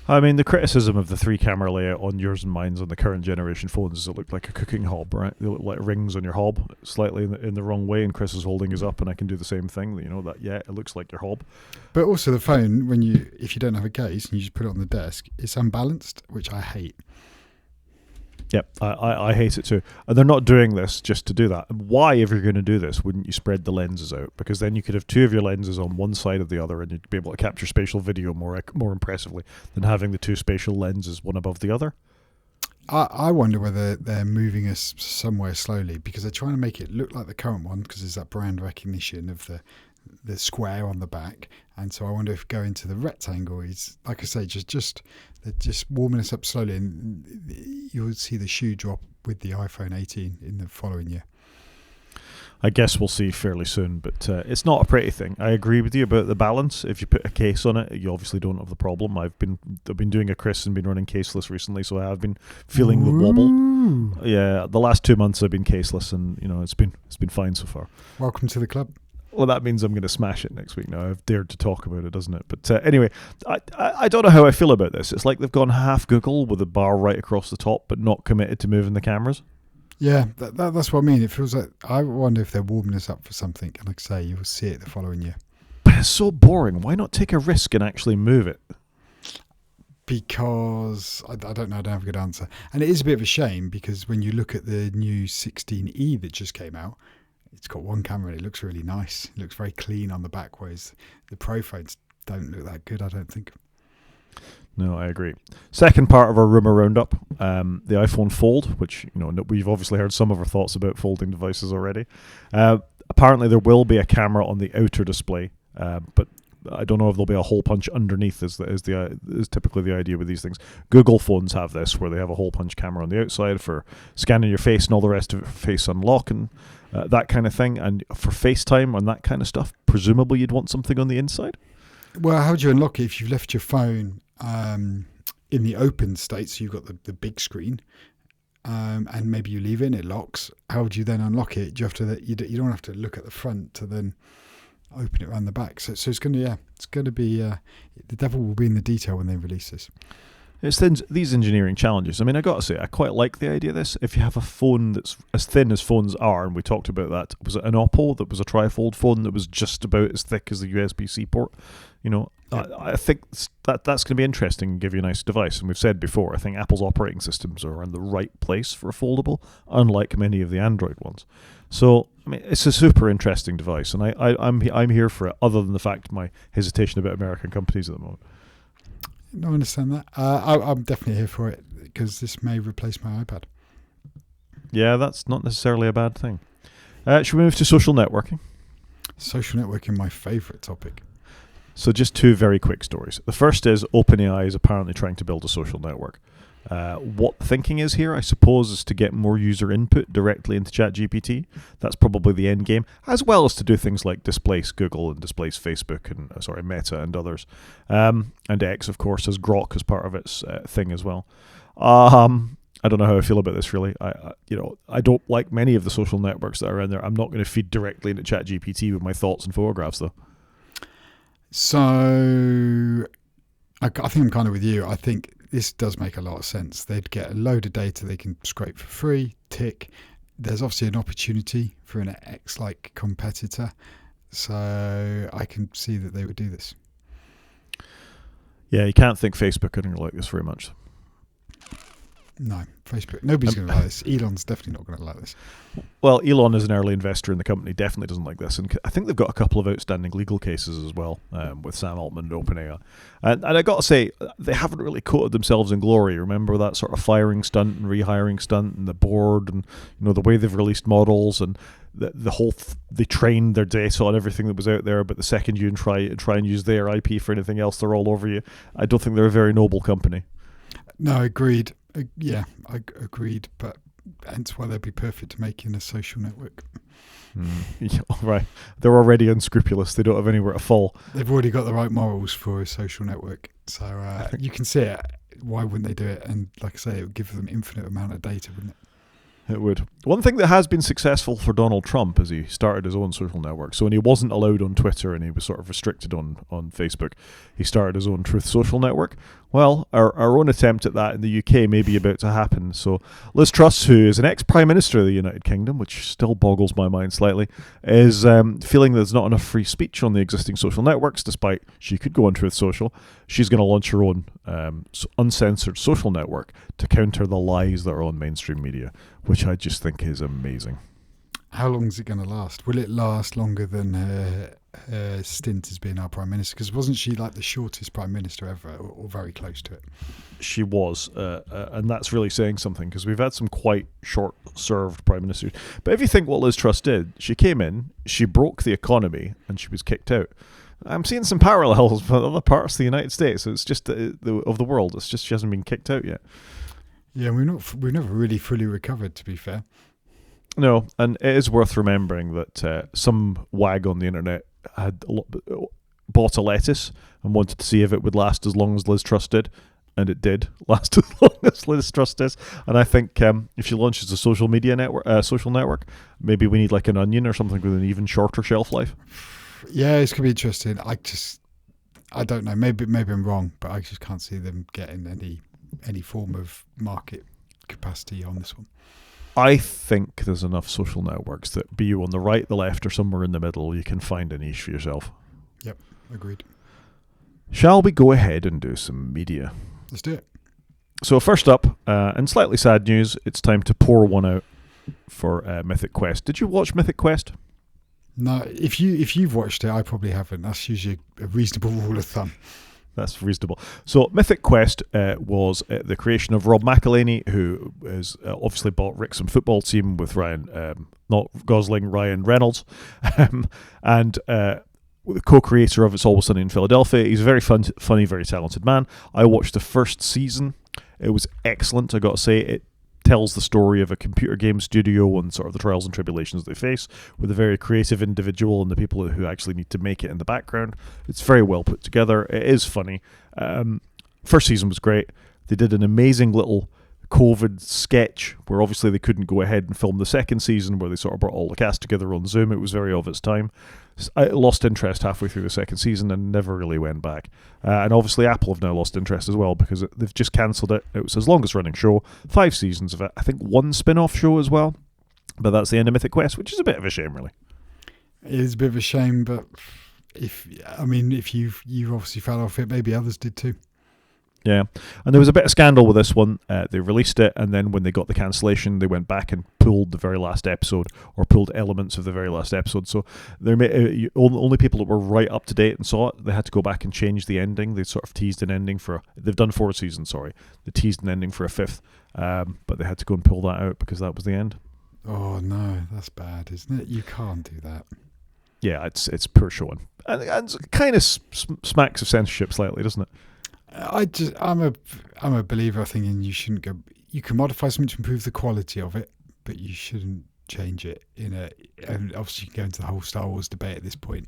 A: I mean, the criticism of the 3-camera layout on yours and mine's on the current generation phones is it looked like a cooking hob, right? They look like rings on your hob, slightly in the wrong way, and Chris is holding his up, and I can do the same thing. It looks like your hob.
B: But also the phone, if you don't have a case and you just put it on the desk, it's unbalanced, which I hate.
A: Yep, I hate it too. And they're not doing this just to do that. Why, if you're going to do this, wouldn't you spread the lenses out? Because then you could have 2 of your lenses on one side of the other, and you'd be able to capture spatial video more impressively than having the 2 spatial lenses one above the other.
B: I wonder whether they're moving us somewhere slowly, because they're trying to make it look like the current one, because there's that brand recognition of the square on the back, and so I wonder if going to the rectangle is, like I say, they're just warming us up slowly, and you'll see the shoe drop with the iPhone 18 in the following year.
A: I guess we'll see fairly soon, but it's not a pretty thing. I agree with you about the balance. If you put a case on it, you obviously don't have the problem. I've been doing a Chris and been running caseless recently, so I have been feeling the wobble. Yeah, the last 2 months I've been caseless, and it's been fine so far.
B: Welcome to the club.
A: Well, that means I'm going to smash it next week now. I've dared to talk about it, doesn't it? But anyway, I don't know how I feel about this. It's like they've gone half Google with a bar right across the top, but not committed to moving the cameras.
B: Yeah, that's what I mean. It feels like, I wonder if they're warming us up for something. And like I say, you'll see it the following year.
A: But it's so boring. Why not take a risk and actually move it?
B: Because I don't know. I don't have a good answer. And it is a bit of a shame, because when you look at the new 16E that just came out, it's got one camera and it looks really nice. It looks very clean on the back, whereas the Pro phones don't look that good, I don't think.
A: No, I agree. Second part of our rumour roundup, the iPhone Fold, which we've obviously heard some of our thoughts about folding devices already. Apparently there will be a camera on the outer display, but I don't know if there'll be a hole punch underneath is typically the idea with these things. Google phones have this, where they have a hole punch camera on the outside for scanning your face and all the rest of it, face unlock and that kind of thing. And for FaceTime and that kind of stuff, presumably you'd want something on the inside.
B: Well, how do you unlock it if you've left your phone in the open state, so you've got the big screen, and maybe you leave it and it locks? How would you then unlock it? Do you have to? You don't have to look at the front to then open it around the back. So it's going to be the devil will be in the detail when they release this.
A: It's these engineering challenges. I mean, I got to say, I quite like the idea of this. If you have a phone that's as thin as phones are, and we talked about that, was it an Oppo that was a trifold phone that was just about as thick as the USB-C port? I think that's going to be interesting and give you a nice device. And we've said before, I think Apple's operating systems are in the right place for a foldable, unlike many of the Android ones. So, I mean, it's a super interesting device, and I'm here for it, other than the fact my hesitation about American companies at the moment.
B: No, I understand that. I'm definitely here for it, because this may replace my iPad.
A: Yeah, that's not necessarily a bad thing. Should we move to social networking? Social
B: networking, my favourite topic.
A: So just 2 very quick stories. The first is OpenAI is apparently trying to build a social network. What the thinking is here, I suppose, is to get more user input directly into ChatGPT. That's probably the end game, as well as to do things like displace Google and displace Facebook and Meta and others. And X, of course, has Grok as part of its thing as well. I don't know how I feel about this really. I don't like many of the social networks that are in there. I'm not going to feed directly into ChatGPT with my thoughts and photographs though.
B: So I think I'm kind of with you. I think this does make a lot of sense. They'd get a load of data they can scrape for free, tick. There's obviously an opportunity for an X-like competitor. So I can see that they would do this.
A: Yeah, you can't think Facebook are going to like this very much.
B: No, Facebook. Nobody's going to like this. Elon's definitely not going to like this.
A: Well, Elon is an early investor in the company, definitely doesn't like this. And I think they've got a couple of outstanding legal cases as well with Sam Altman and OpenAI. And I got to say, they haven't really coated themselves in glory. Remember that sort of firing stunt and rehiring stunt and the board and the way they've released models and the whole they trained their data on everything that was out there, but the second you try and use their IP for anything else, they're all over you. I don't think they're a very noble company.
B: No, agreed. Yeah, I agreed, but hence why they'd be perfect to make in a social network.
A: Yeah, right. They're already unscrupulous. They don't have anywhere to fall.
B: They've already got the right morals for a social network. So you can see it. Why wouldn't they do it? And like I say, it would give them infinite amount of data, wouldn't it?
A: It would. One thing that has been successful for Donald Trump is he started his own social network. So when he wasn't allowed on Twitter and he was sort of restricted on Facebook, he started his own Truth Social network. Well, our own attempt at that in the UK may be about to happen. So Liz Truss, who is an ex-Prime Minister of the United Kingdom, which still boggles my mind slightly, is feeling there's not enough free speech on the existing social networks, despite she could go on Truth Social. She's going to launch her own uncensored social network to counter the lies that are on mainstream media, which I just think is amazing.
B: How long is it going to last? Will it last longer than her stint as being our Prime Minister? Because wasn't she like the shortest Prime Minister ever, or very close to it?
A: She was, and that's really saying something, because we've had some quite short-served Prime Ministers. But if you think what Liz Truss did, she came in, she broke the economy, and she was kicked out. I'm seeing some parallels with other parts of the United States. It's just of the world. It's just she hasn't been kicked out yet.
B: Yeah, we've never really fully recovered, to be fair.
A: No, and it is worth remembering that some wag on the internet had bought a lettuce and wanted to see if it would last as long as Liz Truss did, and it did last as long as Liz Truss does. And I think if she launches a social network, maybe we need like an onion or something with an even shorter shelf life.
B: Yeah, it's gonna be interesting. I don't know. Maybe I'm wrong, but I just can't see them getting any form of market capacity on this one.
A: I think there's enough social networks that, be you on the right, the left, or somewhere in the middle, you can find a niche for yourself.
B: Yep, agreed.
A: Shall we go ahead and do some media?
B: Let's do it.
A: So first up, in slightly sad news, it's time to pour one out for Mythic Quest. Did you watch Mythic Quest?
B: No, if you've watched it, I probably haven't. That's usually a reasonable rule of thumb.
A: That's reasonable. So Mythic Quest was the creation of Rob McElhenney, who has obviously bought Wrexham football team with Ryan Reynolds, and the co-creator of It's Always Sunny in Philadelphia. He's a very funny, very talented man. I watched the first season. It was excellent, I got to say. It tells the story of a computer game studio and sort of the trials and tribulations they face with a very creative individual and the people who actually need to make it in the background. It's very well put together. It is funny. First season was great. They did an amazing little COVID sketch where obviously they couldn't go ahead and film the second season, where they sort of brought all the cast together on Zoom. It was very of its time. I lost interest halfway through the second season and never really went back. And obviously Apple have now lost interest as well because they've just cancelled it. It was his longest running show, 5 seasons of it. I think 1 spin-off show as well. But that's the end of Mythic Quest, which is a bit of a shame, really.
B: It is a bit of a shame, but if you obviously fell off it, maybe others did too.
A: Yeah, and there was a bit of scandal with this one. They released it, and then when they got the cancellation, they went back and pulled the very last episode, or pulled elements of the very last episode. So only people that were right up to date and saw it, they had to go back and change the ending. They sort of teased an ending they've done 4 seasons, sorry. They teased an ending for a 5th, but they had to go and pull that out because that was the end.
B: Oh no, that's bad, isn't it? You can't do that.
A: Yeah, it's poor showing, and it kind of smacks of censorship slightly, doesn't it?
B: I'm a believer. I think you shouldn't go. You can modify something to improve the quality of it, but you shouldn't change it and obviously you can go into the whole Star Wars debate at this point.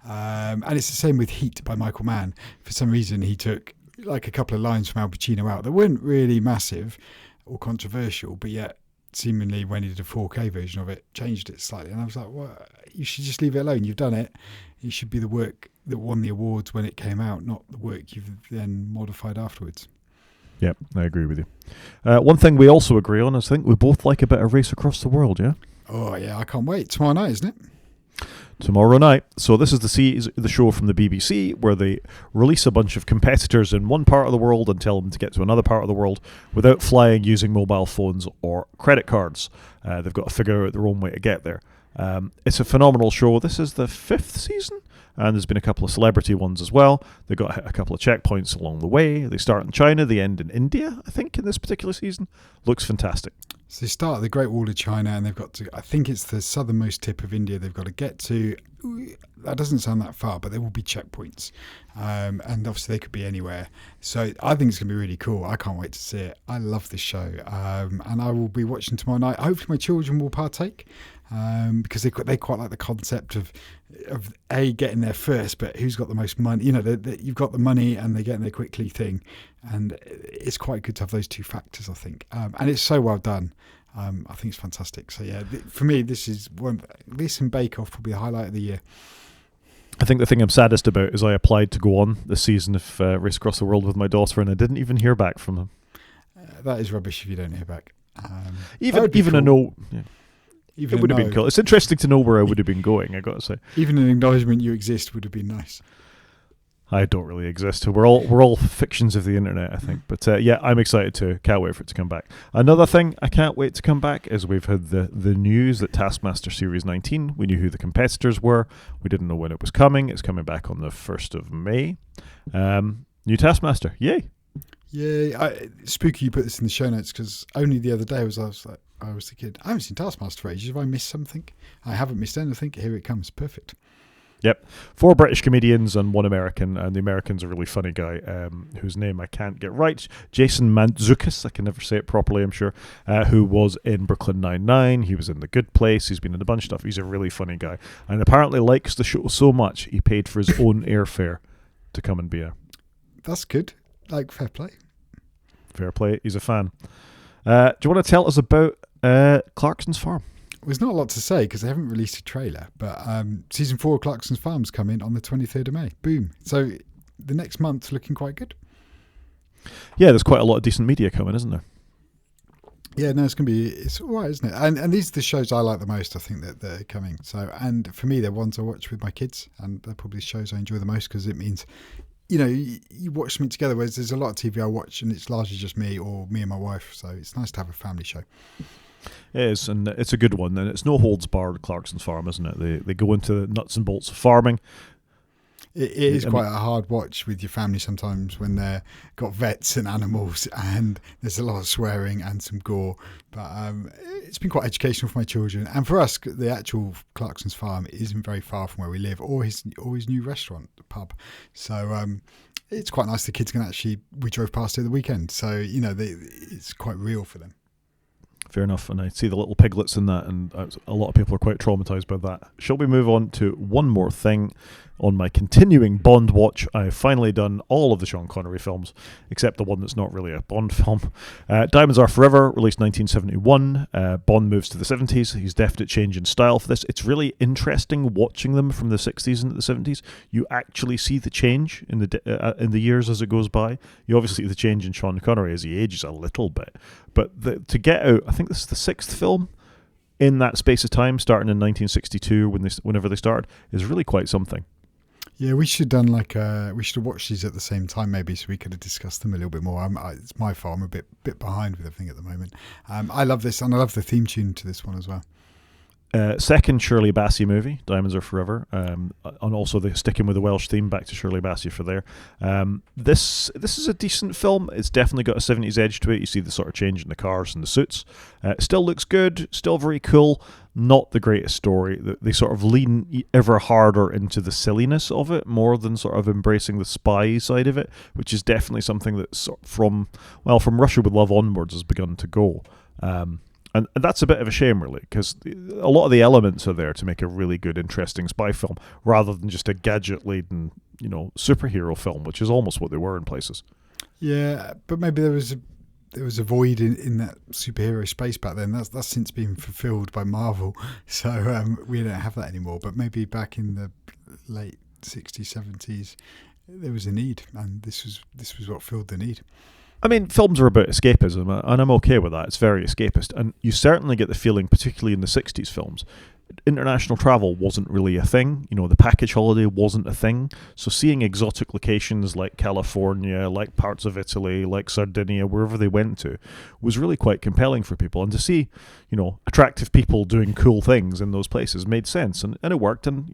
B: And it's the same with Heat by Michael Mann. For some reason, he took like a couple of lines from Al Pacino out that weren't really massive or controversial, but yet seemingly when he did a 4K version of it, changed it slightly. And I was like, well, you should just leave it alone. You've done it. It should be the work that won the awards when it came out, not the work you've then modified afterwards.
A: Yeah, I agree with you. One thing we also agree on is I think we both like a bit of Race Across the World, yeah?
B: Oh, yeah, I can't wait. Tomorrow night, isn't it?
A: Tomorrow night. So this is the show from the BBC where they release a bunch of competitors in one part of the world and tell them to get to another part of the world without flying using mobile phones or credit cards. They've got to figure out their own way to get there. It's a phenomenal show. This is the 5th season, and there's been a couple of celebrity ones as well. They got a couple of checkpoints along the way. They start in China, they end in India, I think, in this particular season. Looks fantastic.
B: So they start at the Great Wall of China, and they've got to, I think it's the southernmost tip of India they've got to get to. That doesn't sound that far, but there will be checkpoints. And obviously they could be anywhere. So I think it's going to be really cool. I can't wait to see it. I love this show. And I will be watching tomorrow night. Hopefully my children will partake. Because they quite like the concept of getting there first, but who's got the most money? You know, you've got the money and they're getting there quickly thing, and it's quite good to have those two factors, I think. And it's so well done. I think it's fantastic. So yeah, for me, this is this and Bake Off probably the highlight of the year.
A: I think the thing I'm saddest about is I applied to go on this season of Race Across the World with my daughter, and I didn't even hear back from them.
B: That is rubbish if you don't hear back.
A: Even
B: cool.
A: a no. Yeah.
B: Even
A: it would have been cool. It's interesting to know where I would have been going, I got to say.
B: Even an acknowledgement you exist would have been nice.
A: I don't really exist. We're all fictions of the internet, I think. But yeah, I'm excited too. Can't wait for it to come back. Another thing I can't wait to come back is we've had the news that Taskmaster Series 19, we knew who the competitors were. We didn't know when it was coming. It's coming back on the 1st of May. New Taskmaster. Yay.
B: Yeah, spooky you put this in the show notes, because only the other day I was thinking, I haven't seen Taskmaster for ages. Have I missed something? I haven't missed anything. Here it comes. Perfect.
A: Yep. 4 British comedians and 1 American, and the American's a really funny guy whose name I can't get right. Jason Mantzoukas, I can never say it properly, I'm sure, who was in Brooklyn Nine-Nine. He was in The Good Place. He's been in a bunch of stuff. He's a really funny guy, and apparently likes the show so much he paid for his own airfare to come and be here.
B: That's good. Like, fair play.
A: Fair play. He's a fan. Do you want to tell us about Clarkson's Farm?
B: There's not a lot to say because they haven't released a trailer, but season 4 of Clarkson's Farm's coming on the 23rd of May. Boom. So the next month's looking quite good.
A: Yeah, there's quite a lot of decent media coming, isn't there?
B: Yeah, no, it's all right, isn't it? And these are the shows I like the most, I think, that they're coming. So, and for me, they're ones I watch with my kids, and they're probably shows I enjoy the most because it means, you know, you watch something together, whereas there's a lot of TV I watch and it's largely just me or me and my wife. So it's nice to have a family show.
A: It is, and it's a good one, and it's no holds barred Clarkson's Farm, isn't it? They go into the nuts and bolts of farming.
B: It is quite a hard watch with your family sometimes when they've got vets and animals, and there's a lot of swearing and some gore. But it's been quite educational for my children, and for us, the actual Clarkson's Farm isn't very far from where we live, or his new restaurant, the pub. So it's quite nice. The kids can we drove past it the weekend, so you know it's quite real for them.
A: Fair enough, and I see the little piglets in that, and a lot of people are quite traumatised by that. Shall we move on to one more thing? On my continuing Bond watch, I've finally done all of the Sean Connery films, except the one that's not really a Bond film. Diamonds Are Forever, released 1971. Bond moves to the 70s. He's definite change in style for this. It's really interesting watching them from the 60s into the 70s. You actually see the change in the years as it goes by. You obviously see the change in Sean Connery as he ages a little bit. But to get out, I think this is the 6th film in that space of time, starting in 1962, whenever they started, is really quite something.
B: Yeah, we should have done we should have watched these at the same time maybe, so we could have discussed them a little bit more. It's my fault. I'm a bit behind with everything at the moment. I love this, and I love the theme tune to this one as well.
A: Second Shirley Bassey movie, Diamonds Are Forever, and also they're sticking with the Welsh theme, back to Shirley Bassey for there. This is a decent film. It's definitely got a 70s edge to it. You see the sort of change in the cars and the suits. Still looks good, still very cool. Not the greatest story. They sort of lean ever harder into the silliness of it, more than sort of embracing the spy side of it, which is definitely something that sort of from Russia with Love onwards has begun to go. And that's a bit of a shame, really, because a lot of the elements are there to make a really good, interesting spy film, rather than just a gadget-laden, superhero film, which is almost what they were in places.
B: Yeah, but maybe there was a void in that superhero space back then. That's since been fulfilled by Marvel, so we don't have that anymore. But maybe back in the late 60s, 70s, there was a need, and this was what filled the need.
A: I mean, films are about escapism, and I'm okay with that. It's very escapist, and you certainly get the feeling, particularly in the '60s films, international travel wasn't really a thing. You know, the package holiday wasn't a thing. So seeing exotic locations like California, like parts of Italy, like Sardinia, wherever they went to, was really quite compelling for people. And to see, attractive people doing cool things in those places made sense, and it worked. And,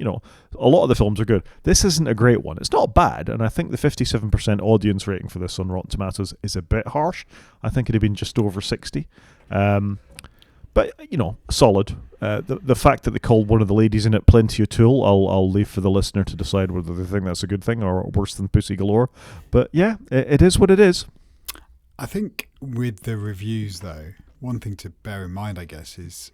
A: a lot of the films are good. This isn't a great one. It's not bad, and I think the 57% audience rating for this on Rotten Tomatoes is a bit harsh. I think it'd have been just over 60. But, solid. The fact that they called one of the ladies in it Plenty O'Toole, I'll leave for the listener to decide whether they think that's a good thing or worse than Pussy Galore. But yeah, it is what it is.
B: I think with the reviews, though, one thing to bear in mind, I guess, is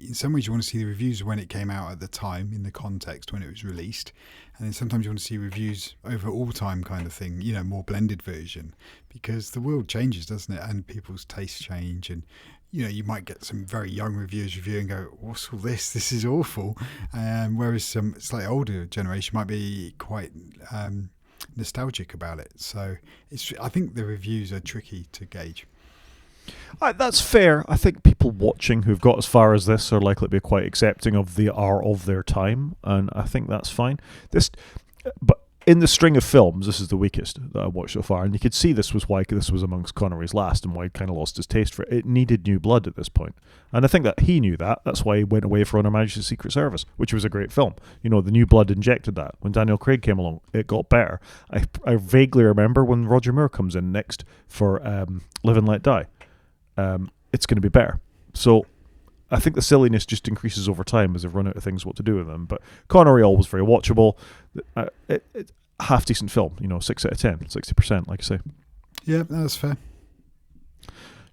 B: in some ways you want to see the reviews when it came out at the time, in the context when it was released, and then sometimes you want to see reviews over all time kind of thing, more blended version, because the world changes, doesn't it, and people's tastes change, and you might get some very young reviewers review and go, what's all this is awful, whereas some slightly older generation might be quite nostalgic about it. So I think the reviews are tricky to gauge.
A: That's fair. I think people watching who've got as far as this are likely to be quite accepting of the art of their time, and I think that's fine. But in the string of films, this is the weakest that I've watched so far, and you could see this was why this was amongst Connery's last and why he kind of lost his taste for it. It needed new blood at this point, and I think that he knew that. That's why he went away for On Her Majesty's Secret Service, which was a great film. The new blood injected that. When Daniel Craig came along, it got better. I vaguely remember when Roger Moore comes in next for Live and Let Die. It's going to be better. So I think the silliness just increases over time as they've run out of things what to do with them. But Connery always very watchable. Half decent film, 6 out of 10, 60%, like I say.
B: Yeah, that's fair.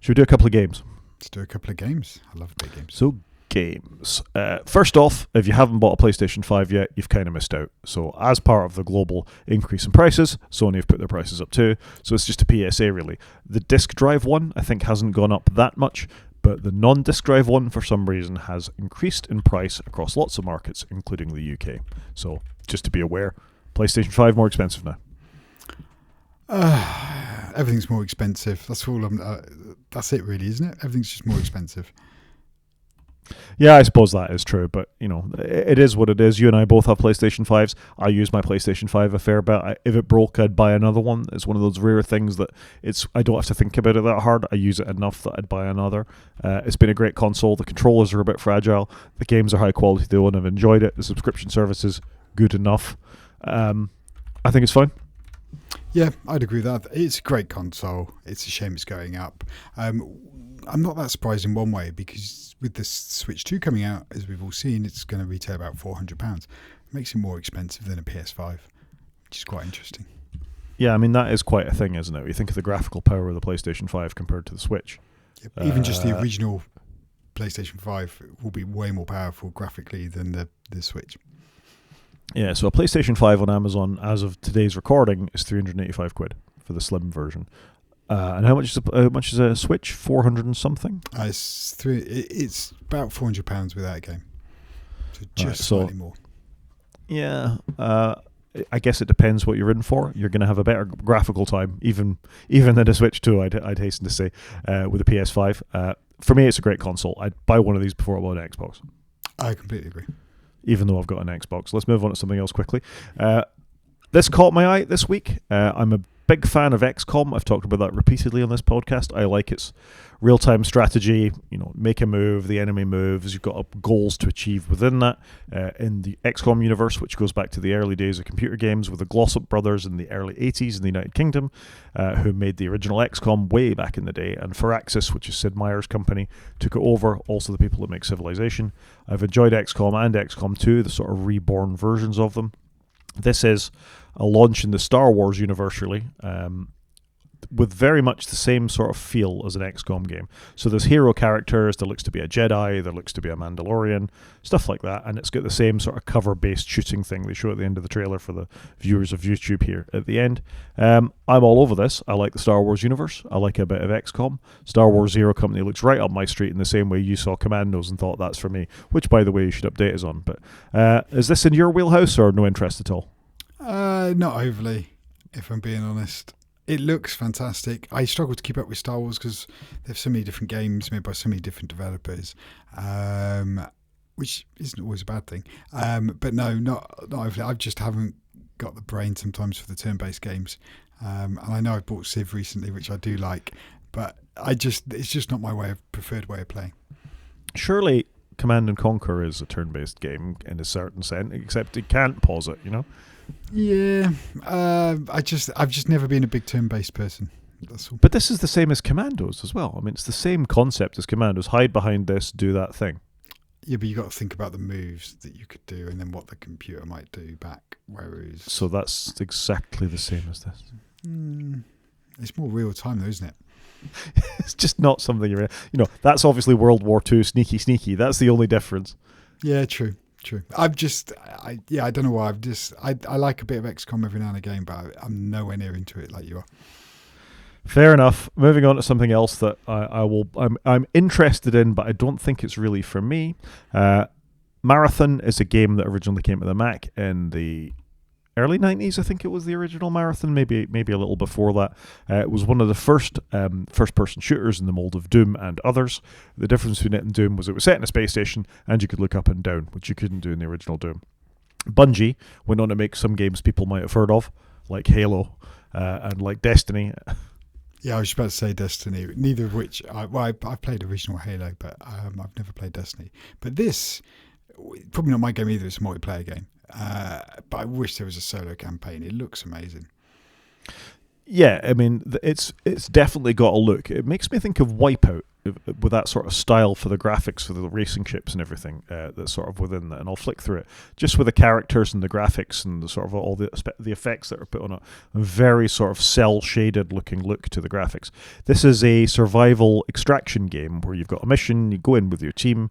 A: Should we do a couple of games?
B: Let's do a couple of games. I love big games.
A: So games. First off, if you haven't bought a PlayStation 5 yet, you've kind of missed out. So as part of the global increase in prices, Sony have put their prices up too. So it's just a PSA really. The disk drive one I think hasn't gone up that much, but the non-disk drive one for some reason has increased in price across lots of markets, including the UK. So just to be aware, PlayStation 5 more expensive now.
B: Everything's more expensive. That's all. That's it, really, isn't it? Everything's just more expensive.
A: Yeah, I suppose that is true, but it is what it is. You and I both have PlayStation 5s. I use my PlayStation 5 a fair bit. If it broke, I'd buy another one. It's one of those rare things that I don't have to think about it that hard. I use it enough that I'd buy another. It's been a great console. The controllers are a bit fragile. The games are high quality though, and I've enjoyed it. The subscription service is good enough. I think it's fine.
B: Yeah, I'd agree with that. It's a great console. It's a shame it's going up. I'm not that surprised in one way, because with the Switch 2 coming out, as we've all seen, it's going to retail about £400. It makes it more expensive than a PS5, which is quite interesting.
A: Yeah, I mean, that is quite a thing, isn't it? You think of the graphical power of the PlayStation 5 compared to the Switch.
B: Yep. Even just the original PlayStation 5 will be way more powerful graphically than the Switch.
A: Yeah, so a PlayStation 5 on Amazon, as of today's recording, is £385 for the slim version. And how much is a Switch? 400 and something?
B: It's about £400 without a game. So just slightly more.
A: Yeah. I guess it depends what you're in for. You're going to have a better graphical time, even than a Switch 2, I'd hasten to say, with a PS5. For me, it's a great console. I'd buy one of these before I bought an Xbox.
B: I completely agree.
A: Even though I've got an Xbox. Let's move on to something else quickly. This caught my eye this week. I'm a big fan of XCOM. I've talked about that repeatedly on this podcast. I like its real-time strategy. Make a move, the enemy moves. You've got goals to achieve within that. In the XCOM universe, which goes back to the early days of computer games with the Glossop brothers in the early 80s in the United Kingdom, who made the original XCOM way back in the day. And Firaxis, which is Sid Meier's company, took it over. Also the people that make Civilization. I've enjoyed XCOM and XCOM 2, the sort of reborn versions of them. This is a launch in the Star Wars universe, really. with very much the same sort of feel as an XCOM game. So there's hero characters, there looks to be a Jedi, there looks to be a Mandalorian, stuff like that, and it's got the same sort of cover-based shooting thing they show at the end of the trailer for the viewers of YouTube here at the end. I'm all over this. I like the Star Wars universe. I like a bit of XCOM. Star Wars Zero Company looks right up my street in the same way you saw Commandos and thought that's for me, which, by the way, you should update us on. But is this in your wheelhouse or no interest at all?
B: Not overly, if I'm being honest. It looks fantastic. I struggle to keep up with Star Wars because there's so many different games made by so many different developers, which isn't always a bad thing. But no, not overly. I just haven't got the brain sometimes for the turn-based games. And I know I've bought Civ recently, which I do like, but it's just not my preferred way of playing.
A: Surely Command and Conquer is a turn-based game in a certain sense, except it can't pause it, you know?
B: Yeah, I've just never been a big turn-based person. That's all.
A: But this is the same as Commandos as well. I mean, it's the same concept as Commandos. Hide behind this, do that thing.
B: Yeah, but you got to think about the moves that you could do and then what the computer might do back. Whereas,
A: so that's exactly the same as this.
B: It's more real time, though, isn't it?
A: It's just not something that's obviously World War II, sneaky. That's the only difference.
B: Yeah, true. I don't know why. I like a bit of XCOM every now and again, but I'm nowhere near into it like you are.
A: Fair enough. Moving on to something else that I'm interested in, but I don't think it's really for me. Marathon is a game that originally came to the Mac in the early 90s, I think it was the original Marathon, maybe a little before that. It was one of the first first-person shooters in the mold of Doom and others. The difference between it and Doom was it was set in a space station and you could look up and down, which you couldn't do in the original Doom. Bungie went on to make some games people might have heard of, like Halo and like Destiny.
B: Yeah, I was about to say Destiny, neither of which... I've played original Halo, but I've never played Destiny. But this, probably not my game either, it's a multiplayer game. But I wish there was a solo campaign. It looks amazing.
A: Yeah, I mean, it's definitely got a look. It makes me think of Wipeout with that sort of style for the graphics, for the racing ships and everything that's sort of within that. And I'll flick through it just with the characters and the graphics and the sort of all the effects that are put on it. A very sort of cel-shaded looking look to the graphics. This is a survival extraction game where you've got a mission, you go in with your team.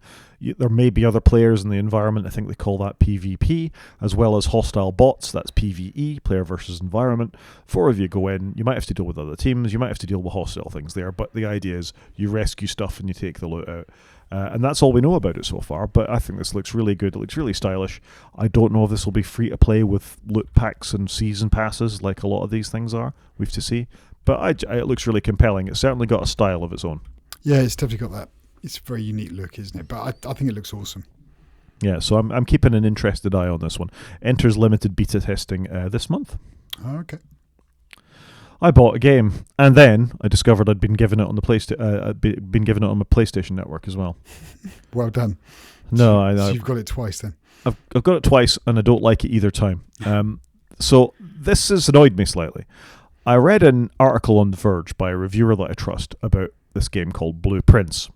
A: There may be other players in the environment. I think they call that PvP, as well as hostile bots. That's PvE, player versus environment. 4 of you go in. You might have to deal with other teams. You might have to deal with hostile things there. But the idea is you rescue stuff and you take the loot out. And that's all we know about it so far. But I think this looks really good. It looks really stylish. I don't know if this will be free to play with loot packs and season passes like a lot of these things are. We have to see. But it looks really compelling. It's certainly got a style of its own.
B: Yeah, it's definitely got that. It's a very unique look, isn't it? But I think it looks awesome.
A: Yeah, so I'm keeping an interested eye on this one. Enters limited beta testing this month.
B: Oh, okay.
A: I bought a game, and then I discovered I'd been given it on the been given it on my PlayStation network as well.
B: Well done.
A: No,
B: so you've got it twice then.
A: I've got it twice, and I don't like it either time. So this has annoyed me slightly. I read an article on The Verge by a reviewer that I trust about this game called Blueprints.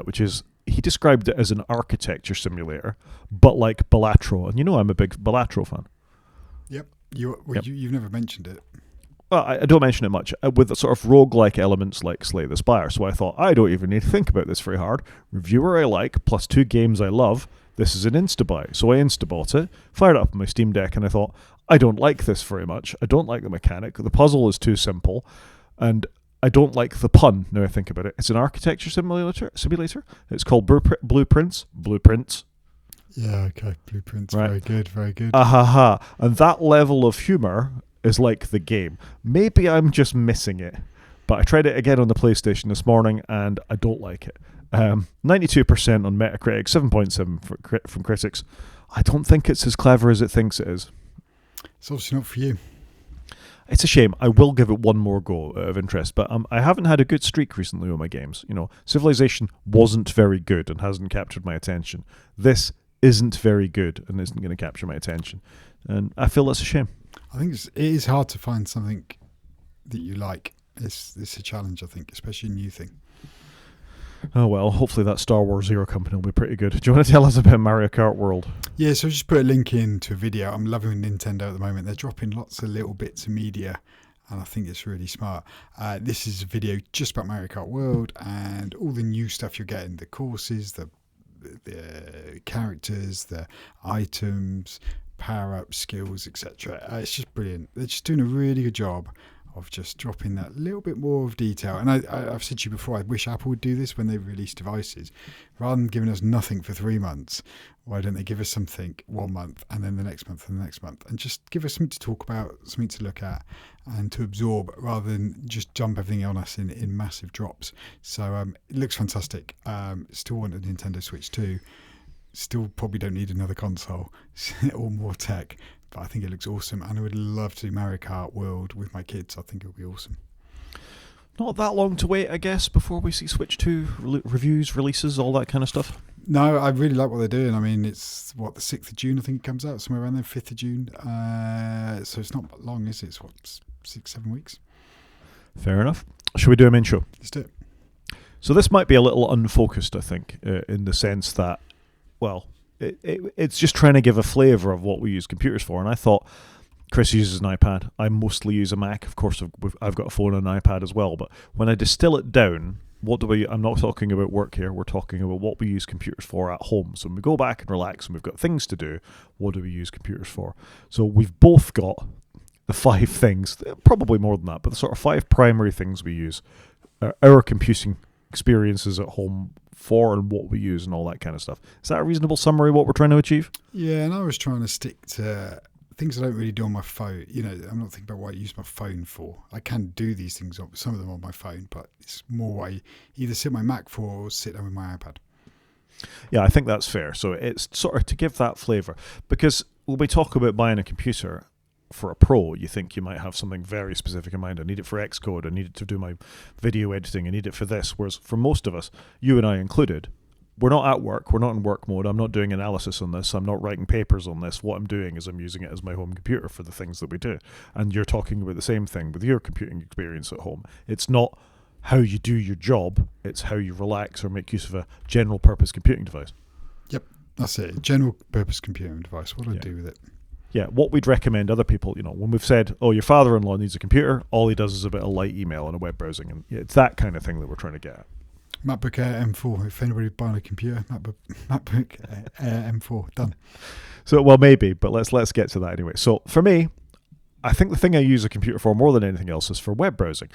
A: Which is, he described it as an architecture simulator, but like Balatro. And I'm a big Balatro fan.
B: Yep. You've never mentioned it.
A: Well, I don't mention it much, with the sort of roguelike elements like Slay the Spire. So I thought, I don't even need to think about this very hard. Reviewer I like, plus 2 games I love. This is an insta-buy. So I insta-bought it, fired it up on my Steam Deck, and I thought, I don't like this very much. I don't like the mechanic. The puzzle is too simple. And I don't like the pun, now I think about it. It's an architecture simulator. It's called Blueprints.
B: Yeah, okay. Blueprints.
A: Right.
B: Very good, very good.
A: Ahaha. And that level of humour is like the game. Maybe I'm just missing it. But I tried it again on the PlayStation this morning, and I don't like it. 92% on Metacritic, 7.7 from critics. I don't think it's as clever as it thinks it is.
B: It's obviously not for you.
A: It's a shame. I will give it one more go out of interest, but I haven't had a good streak recently with my games. Civilization wasn't very good and hasn't captured my attention. This isn't very good and isn't going to capture my attention, and I feel that's a shame.
B: I think it is hard to find something that you like. It's a challenge, I think, especially a new thing.
A: Oh well, hopefully that Star Wars Zero Company will be pretty good. Do you want to tell us about Mario Kart World?
B: Yeah, so I just put a link in to a video. I'm loving Nintendo at the moment. They're dropping lots of little bits of media and I think it's really smart. This is a video just about Mario Kart World and all the new stuff you're getting, the courses, the characters, the items, power-up skills, etc. It's just brilliant. They're just doing a really good job of just dropping that little bit more of detail. And I've said to you before, I wish Apple would do this when they release devices. Rather than giving us nothing for 3 months, why don't they give us something 1 month and then the next month and the next month, and just give us something to talk about, something to look at and to absorb, rather than just dump everything on us in massive drops. So it looks fantastic. Still want a Nintendo Switch 2. Still probably don't need another console or more tech, but I think it looks awesome, and I would love to do Mario Kart World with my kids. I think it would be awesome.
A: Not that long to wait, I guess, before we see Switch 2 reviews, releases, all that kind of stuff.
B: No, I really like what they're doing. I mean, it's the 6th of June, I think it comes out, somewhere around there, 5th of June. So it's not long, is it? It's 6-7 weeks.
A: Fair enough. Should we do a main show?
B: Let's do it.
A: So this might be a little unfocused, I think, in the sense that, well, it's just trying to give a flavour of what we use computers for. And I thought, Chris uses an iPad. I mostly use a Mac. Of course, I've got a phone and an iPad as well. But when I distill it down, I'm not talking about work here. We're talking about what we use computers for at home. So when we go back and relax and we've got things to do, what do we use computers for? So we've both got the 5 things, probably more than that, but the sort of 5 primary things we use, our computing experiences at home for, and what we use and all that kind of stuff. Is that a reasonable summary of what we're trying to achieve?
B: Yeah, and I was trying to stick to things I don't really do on my phone. I'm not thinking about what I use my phone for. I can do these things, some of them on my phone, but it's more what I either sit my Mac for or sit down with my iPad.
A: Yeah, I think that's fair. So it's sort of to give that flavour, because when we talk about buying a computer for a pro, you think you might have something very specific in mind. I need it for Xcode, I need it to do my video editing, I need it for this. Whereas for most of us, you and I included, we're not at work, we're not in work mode, I'm not doing analysis on this, I'm not writing papers on this. What I'm doing is I'm using it as my home computer for the things that we do. And you're talking about the same thing with your computing experience at home. It's not how you do your job, it's how you relax or make use of a general purpose computing device.
B: Yep, that's it. General purpose computing device. What do I do with it?
A: Yeah, what we'd recommend other people, when we've said, oh, your father-in-law needs a computer, all he does is a bit of light email and a web browsing. And it's that kind of thing that we're trying to get at.
B: MacBook Air M4. If anybody buying a computer, MacBook Air M4, done.
A: So, well, maybe, but let's get to that anyway. So for me, I think the thing I use a computer for more than anything else is for web browsing.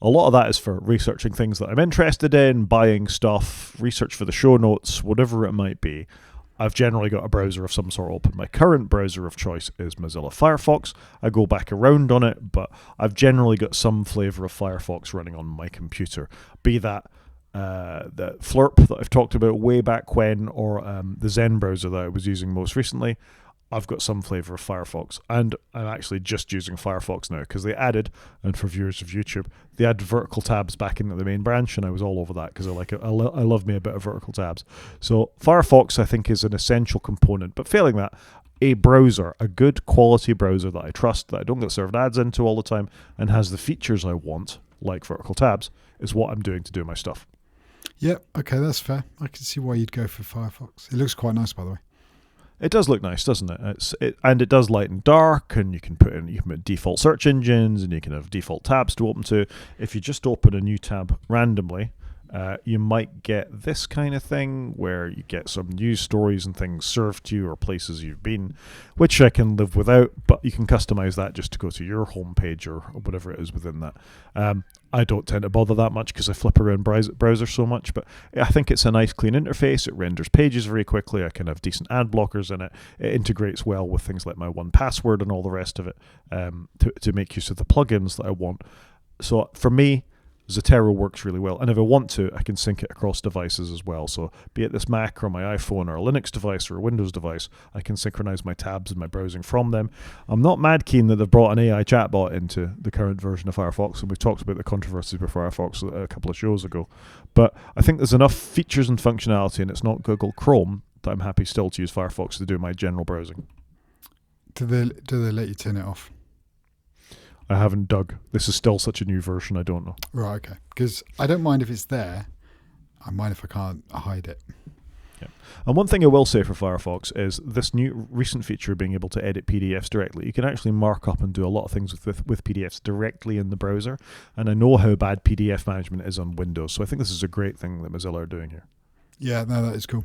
A: A lot of that is for researching things that I'm interested in, buying stuff, research for the show notes, whatever it might be. I've generally got a browser of some sort open. My current browser of choice is Mozilla Firefox. I go back around on it, but I've generally got some flavour of Firefox running on my computer. Be that the Flirp that I've talked about way back when, or the Zen browser that I was using most recently. I've got some flavour of Firefox, and I'm actually just using Firefox now because they added, and for viewers of YouTube, they added vertical tabs back into the main branch, and I was all over that because I like it. I love me a bit of vertical tabs. So Firefox, I think, is an essential component, but failing that, a browser, a good quality browser that I trust, that I don't get served ads into all the time, and has the features I want, like vertical tabs, is what I'm doing to do my stuff.
B: Yep, okay, that's fair. I can see why you'd go for Firefox. It looks quite nice, by the way.
A: It does look nice, doesn't it? And it does light and dark, and you can put default search engines, and you can have default tabs to open to. If you just open a new tab randomly, you might get this kind of thing where you get some news stories and things served to you, or places you've been, which I can live without, but you can customize that just to go to your homepage or whatever it is within that. I don't tend to bother that much because I flip around browser so much, but I think it's a nice clean interface. It renders pages very quickly. I can have decent ad blockers in it. It integrates well with things like my 1Password and all the rest of it, to make use of the plugins that I want. So for me, Zotero works really well, and if I want to, I can sync it across devices as well. So be it this Mac or my iPhone or a Linux device or a Windows device, I can synchronize my tabs and my browsing from them. I'm not mad keen that they've brought an AI chatbot into the current version of Firefox, and we've talked about the controversies with Firefox a couple of shows ago, but I think there's enough features and functionality, and it's not Google Chrome, that I'm happy still to use Firefox to do my general browsing.
B: Do they let you turn it off?
A: I haven't dug. This is still such a new version, I don't know.
B: Right, okay. Because I don't mind if it's there. I mind if I can't hide it.
A: And one thing I will say for Firefox is this new recent feature being able to edit PDFs directly. You can actually mark up and do a lot of things with PDFs directly in the browser. And I know how bad PDF management is on Windows, so I think this is a great thing that Mozilla are doing here.
B: Yeah, no, that is cool.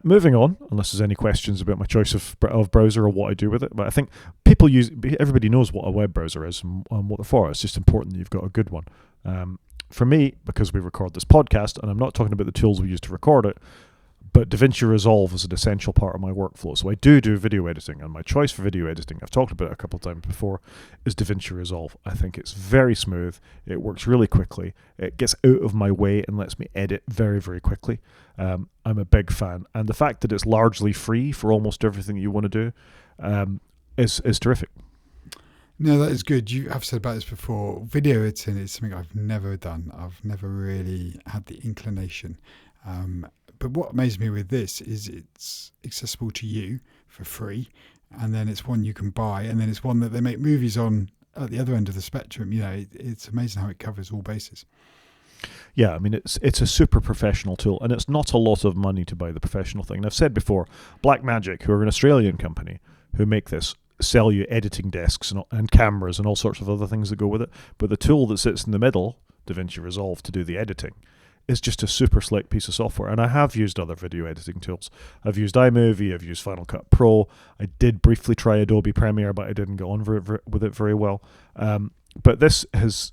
A: Moving on, unless there's any questions about my choice of browser or what I do with it, but I think everybody knows what a web browser is and what they're for. It's just important that you've got a good one. For me, because we record this podcast, and I'm not talking about the tools we use to record it, but DaVinci Resolve is an essential part of my workflow. So I do video editing, and my choice for video editing, I've talked about it a couple of times before, is DaVinci Resolve. I think it's very smooth. It works really quickly. It gets out of my way and lets me edit very, very quickly. I'm a big fan. And the fact that it's largely free for almost everything you want to do is terrific.
B: No, that is good. I've said about this before. Video editing is something I've never done. I've never really had the inclination. But what amazed me with this is it's accessible to you for free, and then it's one you can buy, and then it's one that they make movies on at the other end of the spectrum. It's amazing how it covers all bases.
A: Yeah, I mean, it's a super professional tool, and it's not a lot of money to buy the professional thing. And I've said before, Blackmagic, who are an Australian company who make this, sell you editing desks and cameras and all sorts of other things that go with it. But the tool that sits in the middle, DaVinci Resolve, to do the editing, is just a super slick piece of software. And I have used other video editing tools. I've used iMovie, I've used Final Cut Pro. I did briefly try Adobe Premiere, but I didn't get on with it very well. But this has,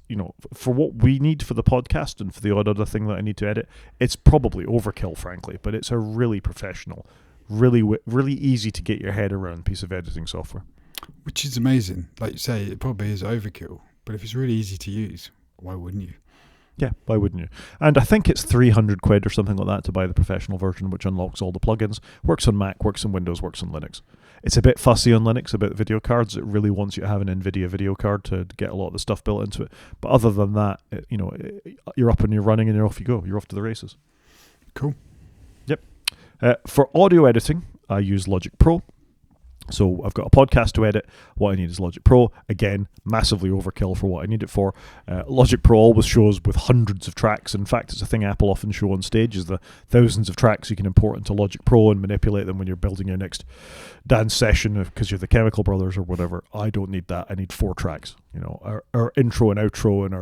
A: for what we need for the podcast and for the odd other thing that I need to edit, it's probably overkill, frankly. But it's a really professional, really easy to get your head around piece of editing software.
B: Which is amazing. Like you say, it probably is overkill. But if it's really easy to use, why wouldn't you?
A: Yeah, why wouldn't you? And I think it's 300 quid or something like that to buy the professional version, which unlocks all the plugins. Works on Mac, works on Windows, works on Linux. It's a bit fussy on Linux about video cards. It really wants you to have an NVIDIA video card to get a lot of the stuff built into it. But other than that, you're up and you're running and you're off you go. You're off to the races.
B: Cool.
A: Yep. For audio editing, I use Logic Pro. So I've got a podcast to edit. What I need is Logic Pro. Again, massively overkill for what I need it for. Logic Pro always shows with hundreds of tracks. In fact, it's a thing Apple often show on stage, is the thousands of tracks you can import into Logic Pro and manipulate them when you're building your next dance session because you're the Chemical Brothers or whatever. I don't need that. I need 4 tracks. Our intro and outro and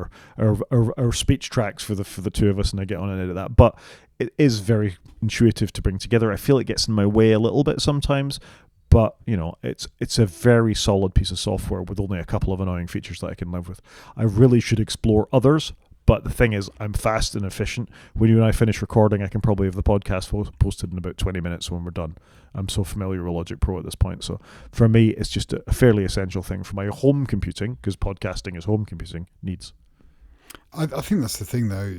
A: our speech tracks for the two of us, and I get on and edit that. But it is very intuitive to bring together. I feel it gets in my way a little bit sometimes. But, it's a very solid piece of software with only a couple of annoying features that I can live with. I really should explore others, but the thing is, I'm fast and efficient. When you and I finish recording, I can probably have the podcast posted in about 20 minutes when we're done. I'm so familiar with Logic Pro at this point. So for me, it's just a fairly essential thing for my home computing, because podcasting is home computing, needs.
B: I think that's the thing, though.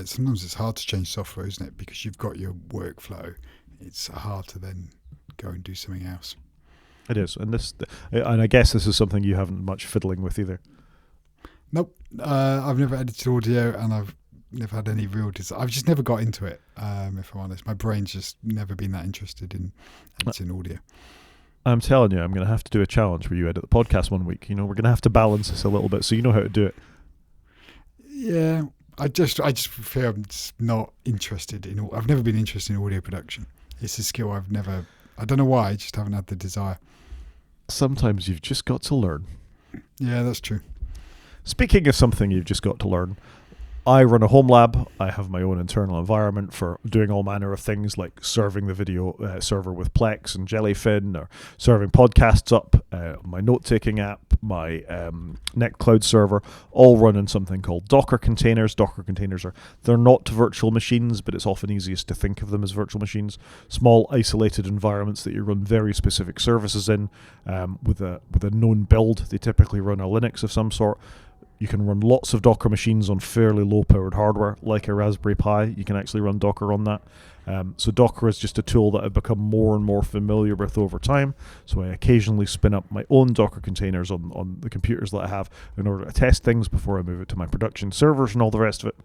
B: Sometimes it's hard to change software, isn't it? Because you've got your workflow. It's hard to then go and do something else.
A: It is, and I guess this is something you haven't much fiddling with either.
B: Nope, I've never edited audio, and I've never had any real desire. I've just never got into it. If I'm honest, my brain's just never been that interested in editing audio.
A: I'm telling you, I'm going to have to do a challenge where you edit the podcast one week. We're going to have to balance this a little bit, so you know how to do it.
B: Yeah, I just feel I'm just not interested in. I've never been interested in audio production. It's a skill I don't know why, I just haven't had the desire.
A: Sometimes you've just got to learn.
B: Yeah, that's true.
A: Speaking of something you've just got to learn, I run a home lab. I have my own internal environment for doing all manner of things like serving the video server with Plex and Jellyfin, or serving podcasts up, my note-taking app, my NetCloud server, all run in something called Docker containers. Docker containers they're not virtual machines, but it's often easiest to think of them as virtual machines. Small isolated environments that you run very specific services in with a known build. They typically run a Linux of some sort. You can run lots of Docker machines on fairly low-powered hardware, like a Raspberry Pi. You can actually run Docker on that. So Docker is just a tool that I've become more and more familiar with over time. So I occasionally spin up my own Docker containers on the computers that I have in order to test things before I move it to my production servers and all the rest of it.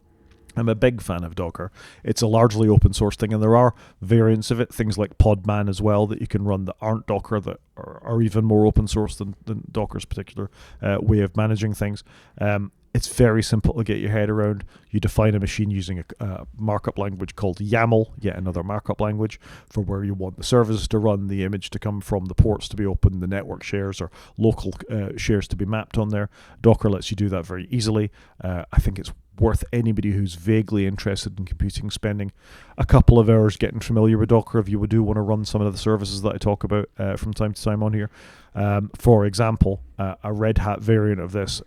A: I'm a big fan of Docker. It's a largely open source thing, and there are variants of it, things like Podman as well, that you can run that aren't Docker, that are even more open source than Docker's particular way of managing things. It's very simple to get your head around. You define a machine using a markup language called YAML, yet another markup language, for where you want the services to run, the image to come from, the ports to be open, the network shares or local shares to be mapped on there. Docker lets you do that very easily. I think it's worth anybody who's vaguely interested in computing spending a couple of hours getting familiar with Docker if you do want to run some of the services that I talk about from time to time on here. For example, a Red Hat variant of this,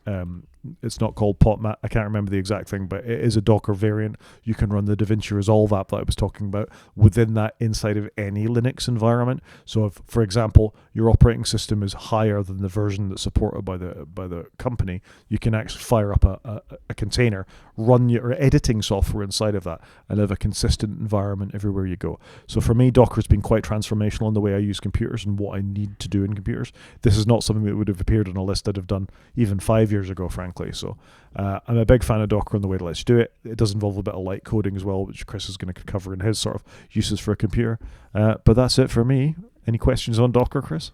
A: it's not called PotMat, I can't remember the exact thing, but it is a Docker variant. You can run the DaVinci Resolve app that I was talking about within that inside of any Linux environment. So if, for example, your operating system is higher than the version that's supported by the company, you can actually fire up a container, run your editing software inside of that, and have a consistent environment everywhere you go. So for me, Docker's been quite transformational in the way I use computers and what I need to do in computers. This is not something that would have appeared on a list I'd have done even 5 years ago, frankly. So I'm a big fan of Docker and the way it lets you do it. It does involve a bit of light coding as well, which Chris is going to cover in his sort of uses for a computer. But that's it for me. Any questions on Docker, Chris?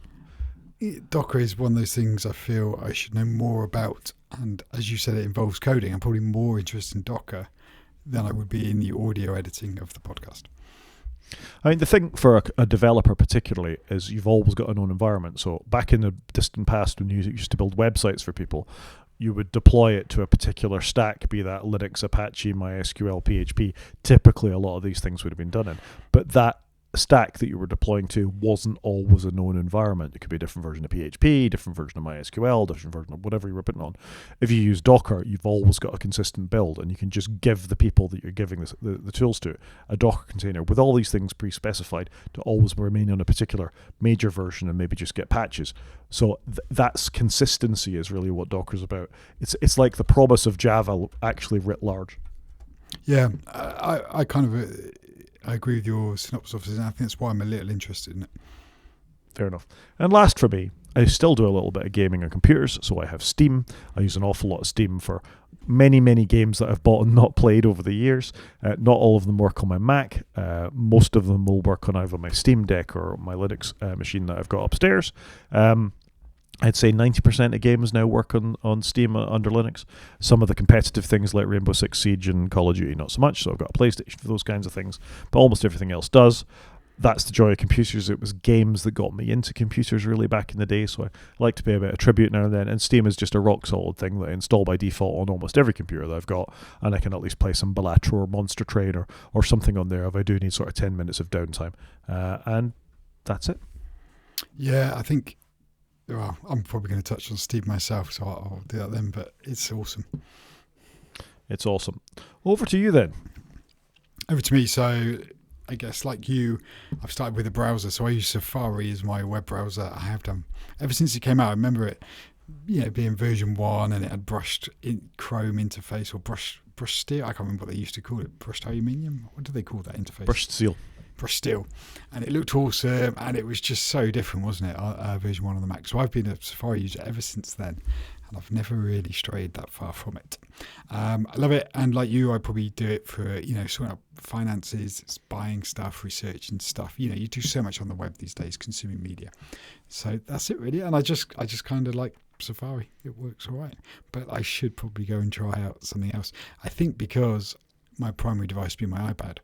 B: Docker is one of those things I feel I should know more about. And as you said, it involves coding. I'm probably more interested in Docker than I would be in the audio editing of the podcast.
A: I mean, the thing for a developer particularly is you've always got an own environment. So back in the distant past when you used to build websites for people, you would deploy it to a particular stack, be that Linux, Apache, MySQL, PHP. Typically, a lot of these things would have been done in. But that stack that you were deploying to wasn't always a known environment. It could be a different version of PHP, different version of MySQL, different version of whatever you were putting on. If you use Docker, you've always got a consistent build, and you can just give the people that you're giving the tools to a Docker container with all these things pre-specified to always remain on a particular major version and maybe just get patches. So that's consistency is really what Docker's about. It's like the promise of Java actually writ large.
B: Yeah, I kind of I agree with your synopsis of it, and I think that's why I'm a little interested in it.
A: Fair enough. And last for me, I still do a little bit of gaming on computers, so I have Steam. I use an awful lot of Steam for many, many games that I've bought and not played over the years. Not all of them work on my Mac. Most of them will work on either my Steam Deck or my Linux machine that I've got upstairs. I'd say 90% of games now work on Steam under Linux. Some of the competitive things like Rainbow Six Siege and Call of Duty, not so much. So I've got a PlayStation for those kinds of things. But almost everything else does. That's the joy of computers. It was games that got me into computers really back in the day. So I like to pay a bit of tribute now and then. And Steam is just a rock solid thing that I install by default on almost every computer that I've got. And I can at least play some Balatro or Monster Train or something on there if I do need sort of 10 minutes of downtime. And that's it.
B: Yeah, I think... Well, I'm probably going to touch on Steve myself, so I'll do that then, but it's awesome.
A: It's awesome. Over to you then.
B: Over to me. So I guess like you, I've started with a browser. So I use Safari as my web browser. I have done ever since it came out. I remember it, being version 1 and it had brushed Chrome interface or brushed steel. I can't remember what they used to call it. Brushed aluminium? What do they call that interface?
A: Brushed steel.
B: Still, and it looked awesome, and it was just so different, wasn't it? Version 1 on the Mac. So I've been a Safari user ever since then, and I've never really strayed that far from it. I love it, and like you, I probably do it for sorting out finances, buying stuff, researching stuff. You do so much on the web these days, consuming media. So that's it really, and I just kind of like Safari. It works all right, but I should probably go and try out something else. I think because my primary device being my iPad.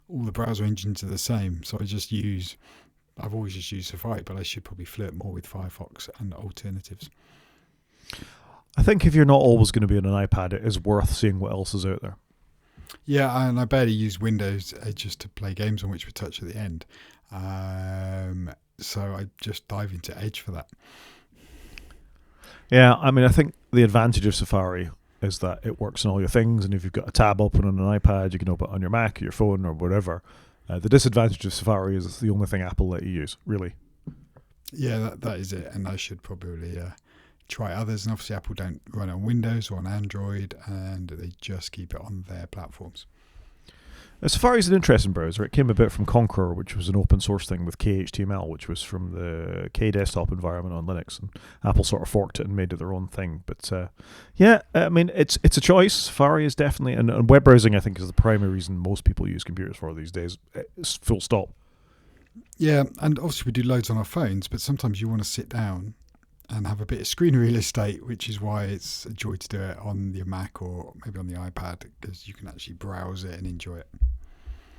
B: All the browser engines are the same, so I've always just used Safari, but I should probably flirt more with Firefox and alternatives.
A: I think if you're not always going to be on an iPad, it is worth seeing what else is out there.
B: Yeah, and I barely use Windows just to play games on which we touch at the end. So I just dive into Edge for that.
A: Yeah, I mean, I think the advantage of Safari is that it works on all your things, and if you've got a tab open on an iPad, you can open it on your Mac or your phone or whatever. The disadvantage of Safari is it's the only thing Apple let you use, really.
B: Yeah, that is it, and I should probably try others, and obviously Apple don't run on Windows or on Android, and they just keep it on their platforms.
A: Safari is an interesting browser. It came a bit from Conqueror, which was an open source thing with KHTML, which was from the K desktop environment on Linux, and Apple sort of forked it and made it their own thing. But I mean, it's a choice. Safari is definitely, and web browsing I think is the primary reason most people use computers for these days. It's full stop.
B: Yeah, and obviously we do loads on our phones, but sometimes you want to sit down and have a bit of screen real estate, which is why it's a joy to do it on your Mac or maybe on the iPad, because you can actually browse it and enjoy it.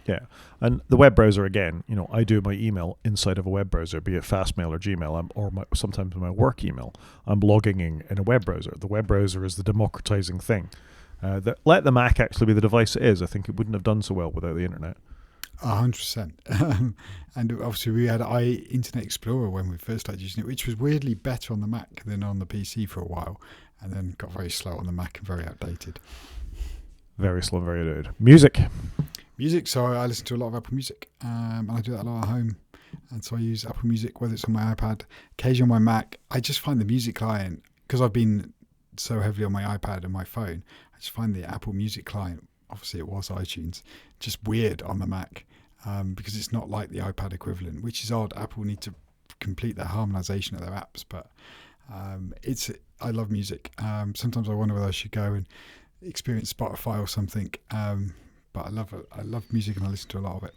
A: Yeah, and the web browser again. I do my email inside of a web browser, be it Fastmail or Gmail, or sometimes my work email. I'm logging in a web browser. The web browser is the democratizing thing. Let the Mac actually be the device it is. I think it wouldn't have done so well without the internet.
B: 100%. And obviously we had Internet Explorer when we first started using it, which was weirdly better on the Mac than on the PC for a while, and then got very slow on the Mac and very outdated.
A: Very slow and very outdated. Music.
B: So I listen to a lot of Apple Music, and I do that a lot at home. And so I use Apple Music, whether it's on my iPad, occasionally on my Mac. I just find the music client, because I've been so heavily on my iPad and my phone, I just find the Apple Music client, obviously it was iTunes, just weird on the Mac, because it's not like the iPad equivalent, which is odd. Apple need to complete their harmonization of their apps, but I love music. Sometimes I wonder whether I should go and experience Spotify or something. But I love music and I listen to a lot of it.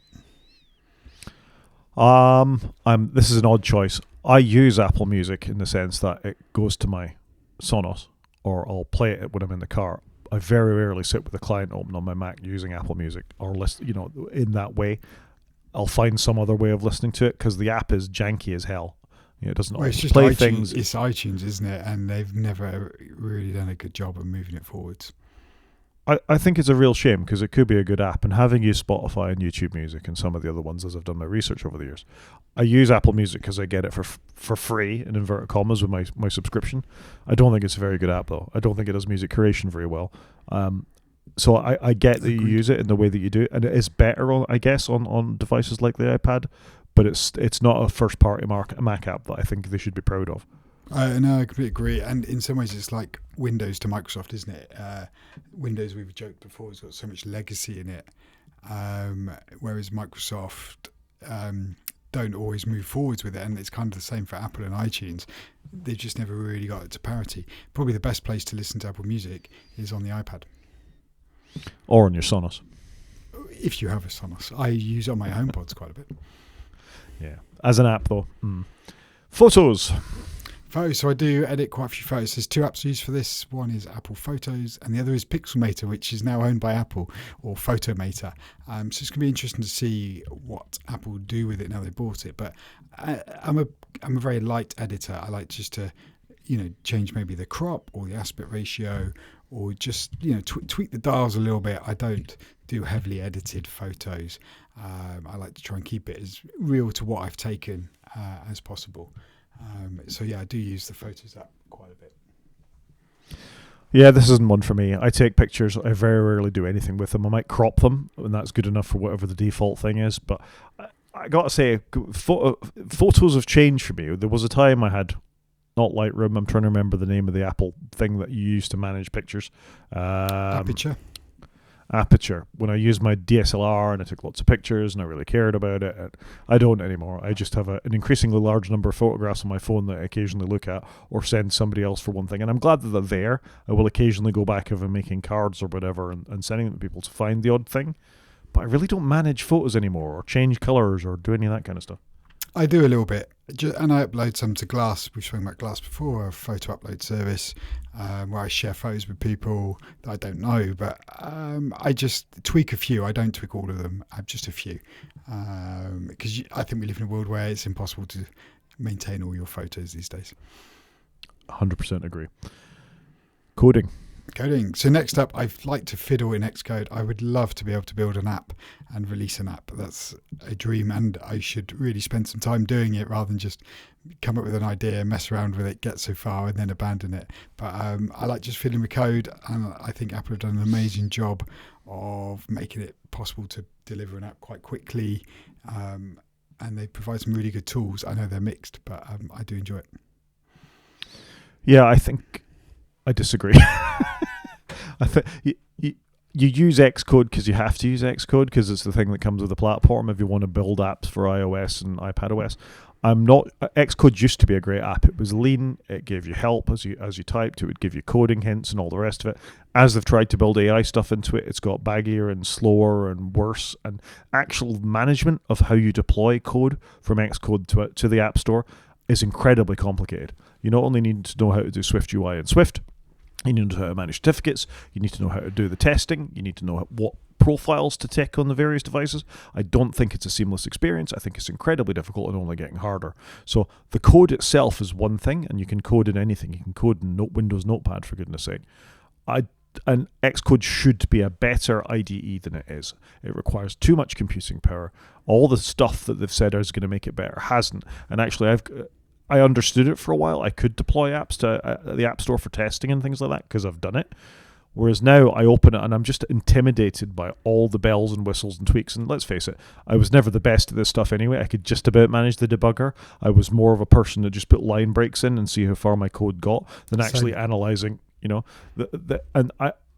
A: This is an odd choice. I use Apple Music in the sense that it goes to my Sonos, or I'll play it when I'm in the car. I very rarely sit with the client open on my Mac using Apple Music or listen, in that way. I'll find some other way of listening to it because the app is janky as hell. It doesn't always play
B: iTunes,
A: things.
B: It's iTunes, isn't it? And they've never really done a good job of moving it forwards.
A: I think it's a real shame because it could be a good app, and having used Spotify and YouTube Music and some of the other ones as I've done my research over the years, I use Apple Music because I get it for free, in inverted commas, with my subscription. I don't think it's a very good app though. I don't think it does music curation very well. So I get that you use it in the way that you do, and it is better on devices like the iPad, but it's not a first party Mac app that I think they should be proud of.
B: No, I completely agree. And in some ways, it's like Windows to Microsoft, isn't it? Windows, we've joked before, has got so much legacy in it, whereas Microsoft don't always move forwards with it. And it's kind of the same for Apple and iTunes. They've just never really got it to parity. Probably the best place to listen to Apple Music is on the iPad.
A: Or on your Sonos.
B: If you have a Sonos. I use it on my HomePods quite a bit.
A: Yeah. As an app, though. Photos.
B: So I do edit quite a few photos. There's two apps I use for this. One is Apple Photos and the other is Pixelmator, which is now owned by Apple, or Photomator. So it's going to be interesting to see what Apple do with it now they bought it. But I'm a very light editor. I like just to change maybe the crop or the aspect ratio, or just tweak the dials a little bit. I don't do heavily edited photos. I like to try and keep it as real to what I've taken as possible. So yeah, I do use the Photos app quite a bit.
A: Yeah, this isn't one for me. I take pictures. I very rarely do anything with them. I might crop them, and that's good enough for whatever the default thing is. But I got to say, photos have changed for me. There was a time I had, not Lightroom, I'm trying to remember the name of the Apple thing that you use to manage pictures. Aperture. When I used my DSLR and I took lots of pictures and I really cared about it. I don't anymore. I just have an increasingly large number of photographs on my phone that I occasionally look at or send somebody else for one thing. And I'm glad that they're there. I will occasionally go back if I'm making cards or whatever and sending them to people to find the odd thing. But I really don't manage photos anymore or change colours or do any of that kind of stuff.
B: I do a little bit, and I upload some to Glass. We've spoken about Glass before, a photo upload service where I share photos with people that I don't know, but I just tweak a few. I don't tweak all of them. I'm just a few, because I think we live in a world where it's impossible to maintain all your photos these days.
A: 100% agree. Coding.
B: So next up, I'd like to fiddle in Xcode. I would love to be able to build an app and release an app. That's a dream, and I should really spend some time doing it rather than just come up with an idea, mess around with it, get so far and then abandon it. But I like just fiddling with code, and I think Apple have done an amazing job of making it possible to deliver an app quite quickly, and they provide some really good tools. I know they're mixed, but I do enjoy it.
A: Yeah, I think I disagree. I think you use Xcode because you have to use Xcode because it's the thing that comes with the platform if you want to build apps for iOS and iPadOS. Xcode used to be a great app. It was lean. It gave you help as you typed. It would give you coding hints and all the rest of it. As they've tried to build AI stuff into it, it's got baggier and slower and worse. And actual management of how you deploy code from Xcode to the App Store, is incredibly complicated. You not only need to know how to do Swift UI in Swift, you need to know how to manage certificates, you need to know how to do the testing, you need to know what profiles to tick on the various devices. I don't think it's a seamless experience. I think it's incredibly difficult and only getting harder. So the code itself is one thing, and you can code in anything. You can code in Windows Notepad, for goodness sake. And Xcode should be a better IDE than it is. It requires too much computing power. All the stuff that they've said is going to make it better hasn't. And actually, I understood it for a while. I could deploy apps to the App Store for testing and things like that because I've done it. Whereas now I open it and I'm just intimidated by all the bells and whistles and tweaks. And let's face it, I was never the best at this stuff anyway. I could just about manage the debugger. I was more of a person that just put line breaks in and see how far my code got than actually analyzing.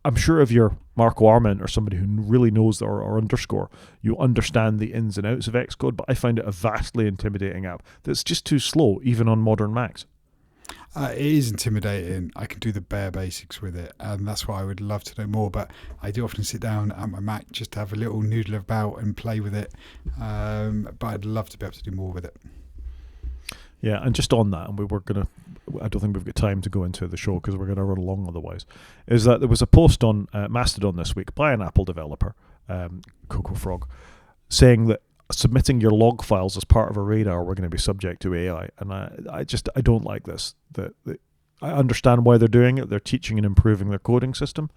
A: I'm sure if you're Marco Arment or somebody who really knows or underscore, you understand the ins and outs of Xcode, but I find it a vastly intimidating app that's just too slow, even on modern Macs.
B: It is intimidating. I can do the bare basics with it, and that's why I would love to know more. But I do often sit down at my Mac just to have a little noodle about and play with it. But I'd love to be able to do more with it.
A: Yeah, and just on that, and I don't think we've got time to go into the show because we're going to run along otherwise, is that there was a post on Mastodon this week by an Apple developer, Coco Frog, saying that submitting your log files as part of eReader were going to be subject to AI. And I don't like this. I understand why they're doing it. They're teaching and improving their coding system.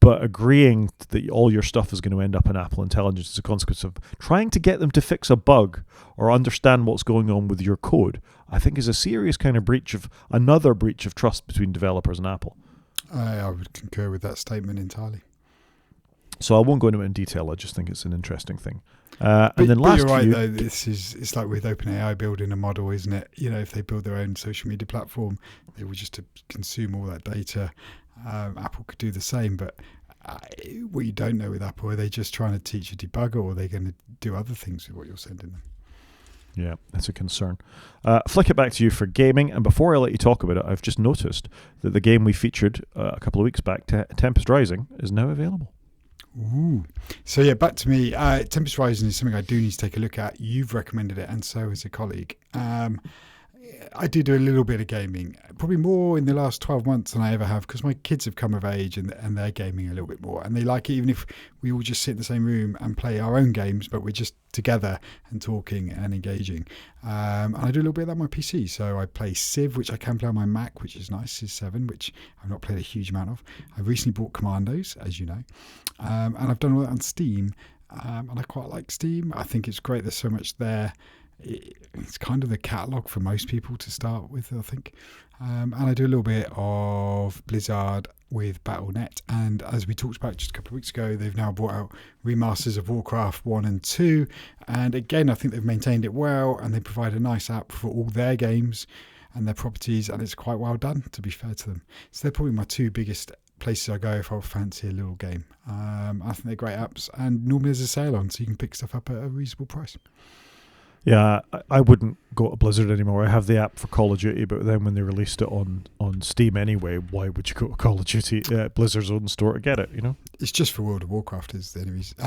A: But agreeing that all your stuff is going to end up in Apple Intelligence as a consequence of trying to get them to fix a bug or understand what's going on with your code, I think is a serious kind of another breach of trust between developers and Apple.
B: I would concur with that statement entirely.
A: So I won't go into it in detail. I just think it's an interesting thing.
B: But you're right, though. It's like with OpenAI building a model, isn't it? If they build their own social media platform, they will just consume all that data. Apple could do the same, but what you don't know with Apple, are they just trying to teach a debugger, or are they going to do other things with what you're sending them?
A: Yeah, that's a concern. Flick it back to you for gaming, and before I let you talk about it, I've just noticed that the game we featured a couple of weeks back, Tempest Rising, is now available.
B: Ooh. So yeah, back to me. Tempest Rising is something I do need to take a look at. You've recommended it, and so has a colleague. I do a little bit of gaming, probably more in the last 12 months than I ever have, because my kids have come of age and they're gaming a little bit more, and they like it even if we all just sit in the same room and play our own games, but we're just together and talking and engaging. And I do a little bit of that on my PC. So I play Civ, which I can play on my Mac, which is nice, Civ 7, which I've not played a huge amount of. I've recently bought Commandos, as you know, and I've done all that on Steam, and I quite like Steam. I think it's great. There's so much there. It's kind of the catalogue for most people to start with, I think. And I do a little bit of Blizzard with Battle.net. And as we talked about just a couple of weeks ago, they've now brought out remasters of Warcraft 1 and 2. And again, I think they've maintained it well, and they provide a nice app for all their games and their properties. And it's quite well done, to be fair to them. So they're probably my two biggest places I go if I fancy a little game. I think they're great apps. And normally there's a sale on, so you can pick stuff up at a reasonable price.
A: Yeah, I wouldn't go to Blizzard anymore. I have the app for Call of Duty, but then when they released it on Steam anyway, why would you go to Call of Duty, Blizzard's own store to get it,
B: It's just for World of Warcraft is the only reason.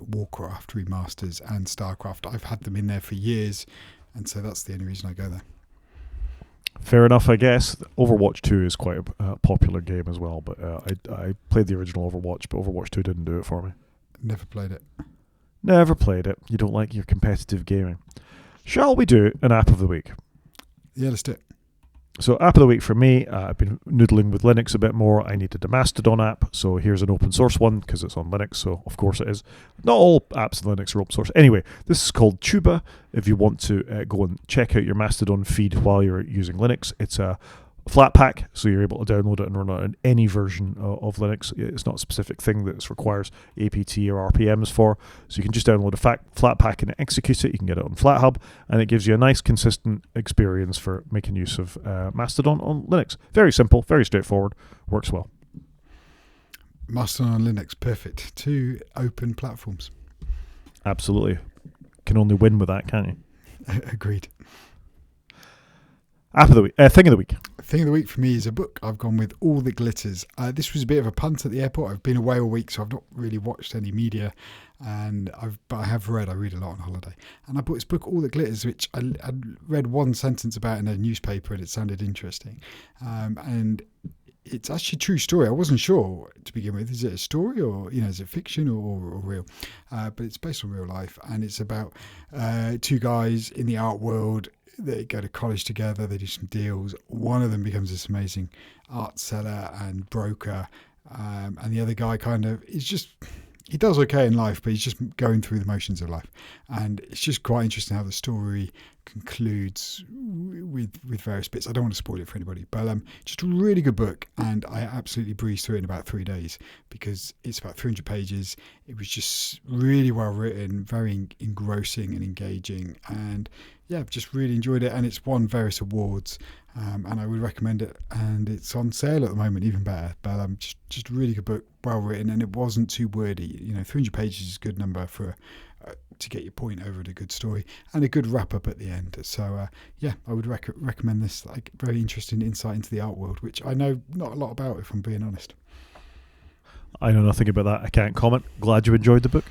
B: Warcraft remasters and StarCraft. I've had them in there for years, and so that's the only reason I go there.
A: Fair enough, I guess. Overwatch 2 is quite a popular game as well, but I played the original Overwatch, but Overwatch 2 didn't do it for me.
B: Never played it.
A: Never played it. You don't like your competitive gaming. Shall we do an app of the week?
B: Yeah, let's do it.
A: So app of the week for me, I've been noodling with Linux a bit more. I needed a Mastodon app, so here's an open source one because it's on Linux, so of course it is. Not all apps in Linux are open source. Anyway, this is called Tuba. If you want to go and check out your Mastodon feed while you're using Linux, it's a Flatpak, so you're able to download it and run it on any version of Linux. It's not a specific thing that requires APT or RPMs for, so you can just download a Flatpak and execute it. You can get it on FlatHub, and it gives you a nice, consistent experience for making use of Mastodon on Linux. Very simple, very straightforward, works well.
B: Mastodon on Linux, perfect. Two open platforms.
A: Absolutely. Can only win with that, can't you?
B: Agreed.
A: App of the week, thing of the week.
B: Thing of the week for me is a book. I've gone with All That Glitters. This was a bit of a punt at the airport. I've been away all week, so I've not really watched any media, but I have read. I read a lot on holiday, and I bought this book, All That Glitters, which I read one sentence about in a newspaper, and it sounded interesting, and it's actually a true story. I wasn't sure to begin with. Is it a story, or is it fiction or real? But it's based on real life, and it's about two guys in the art world. They go to college together. They do some deals. One of them becomes this amazing art seller and broker, and the other guy he does okay in life, but he's just going through the motions of life. And it's just quite interesting how the story concludes with various bits. I don't want to spoil it for anybody, but just a really good book, and I absolutely breezed through it in about 3 days because it's about 300 pages. It was just really well written, very engrossing and engaging, and yeah, just really enjoyed it. And it's won various awards, and I would recommend it. And it's on sale at the moment, even better. But just a really good book, well written, and it wasn't too wordy. 300 pages is a good number for to get your point over at a good story, and a good wrap up at the end. So yeah, I would recommend this. Like, very interesting insight into the art world, which I know not a lot about, if I'm being honest.
A: I know nothing about that. I can't comment. Glad you enjoyed the book.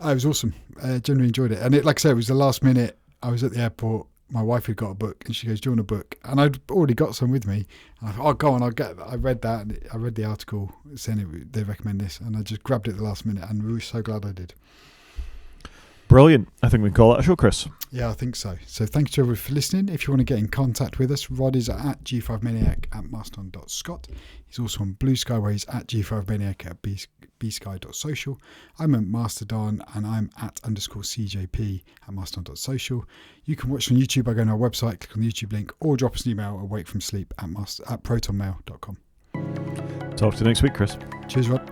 B: It was awesome. Genuinely enjoyed it, and like I said, it was the last minute. I was at the airport. My wife had got a book, and she goes, "Do you want a book?" And I'd already got some with me. And I thought, "Oh, go on, I'll get that." I read that, and I read the article saying they recommend this, and I just grabbed it at the last minute, and we were so glad I did.
A: Brilliant. I think we can call that a show, Chris.
B: Yeah, I think so. So thanks to everyone for listening. If you want to get in contact with us, Rod is at g5maniac@mastodon.scot. He's also on Blue Sky, where he's at g5maniac at bsky.social. I'm at Mastodon, and I'm at _CJP at mastodon.social. You can watch on YouTube by going to our website, click on the YouTube link, or drop us an email at wakefromsleep at protonmail.com.
A: Talk to you next week, Chris.
B: Cheers, Rod.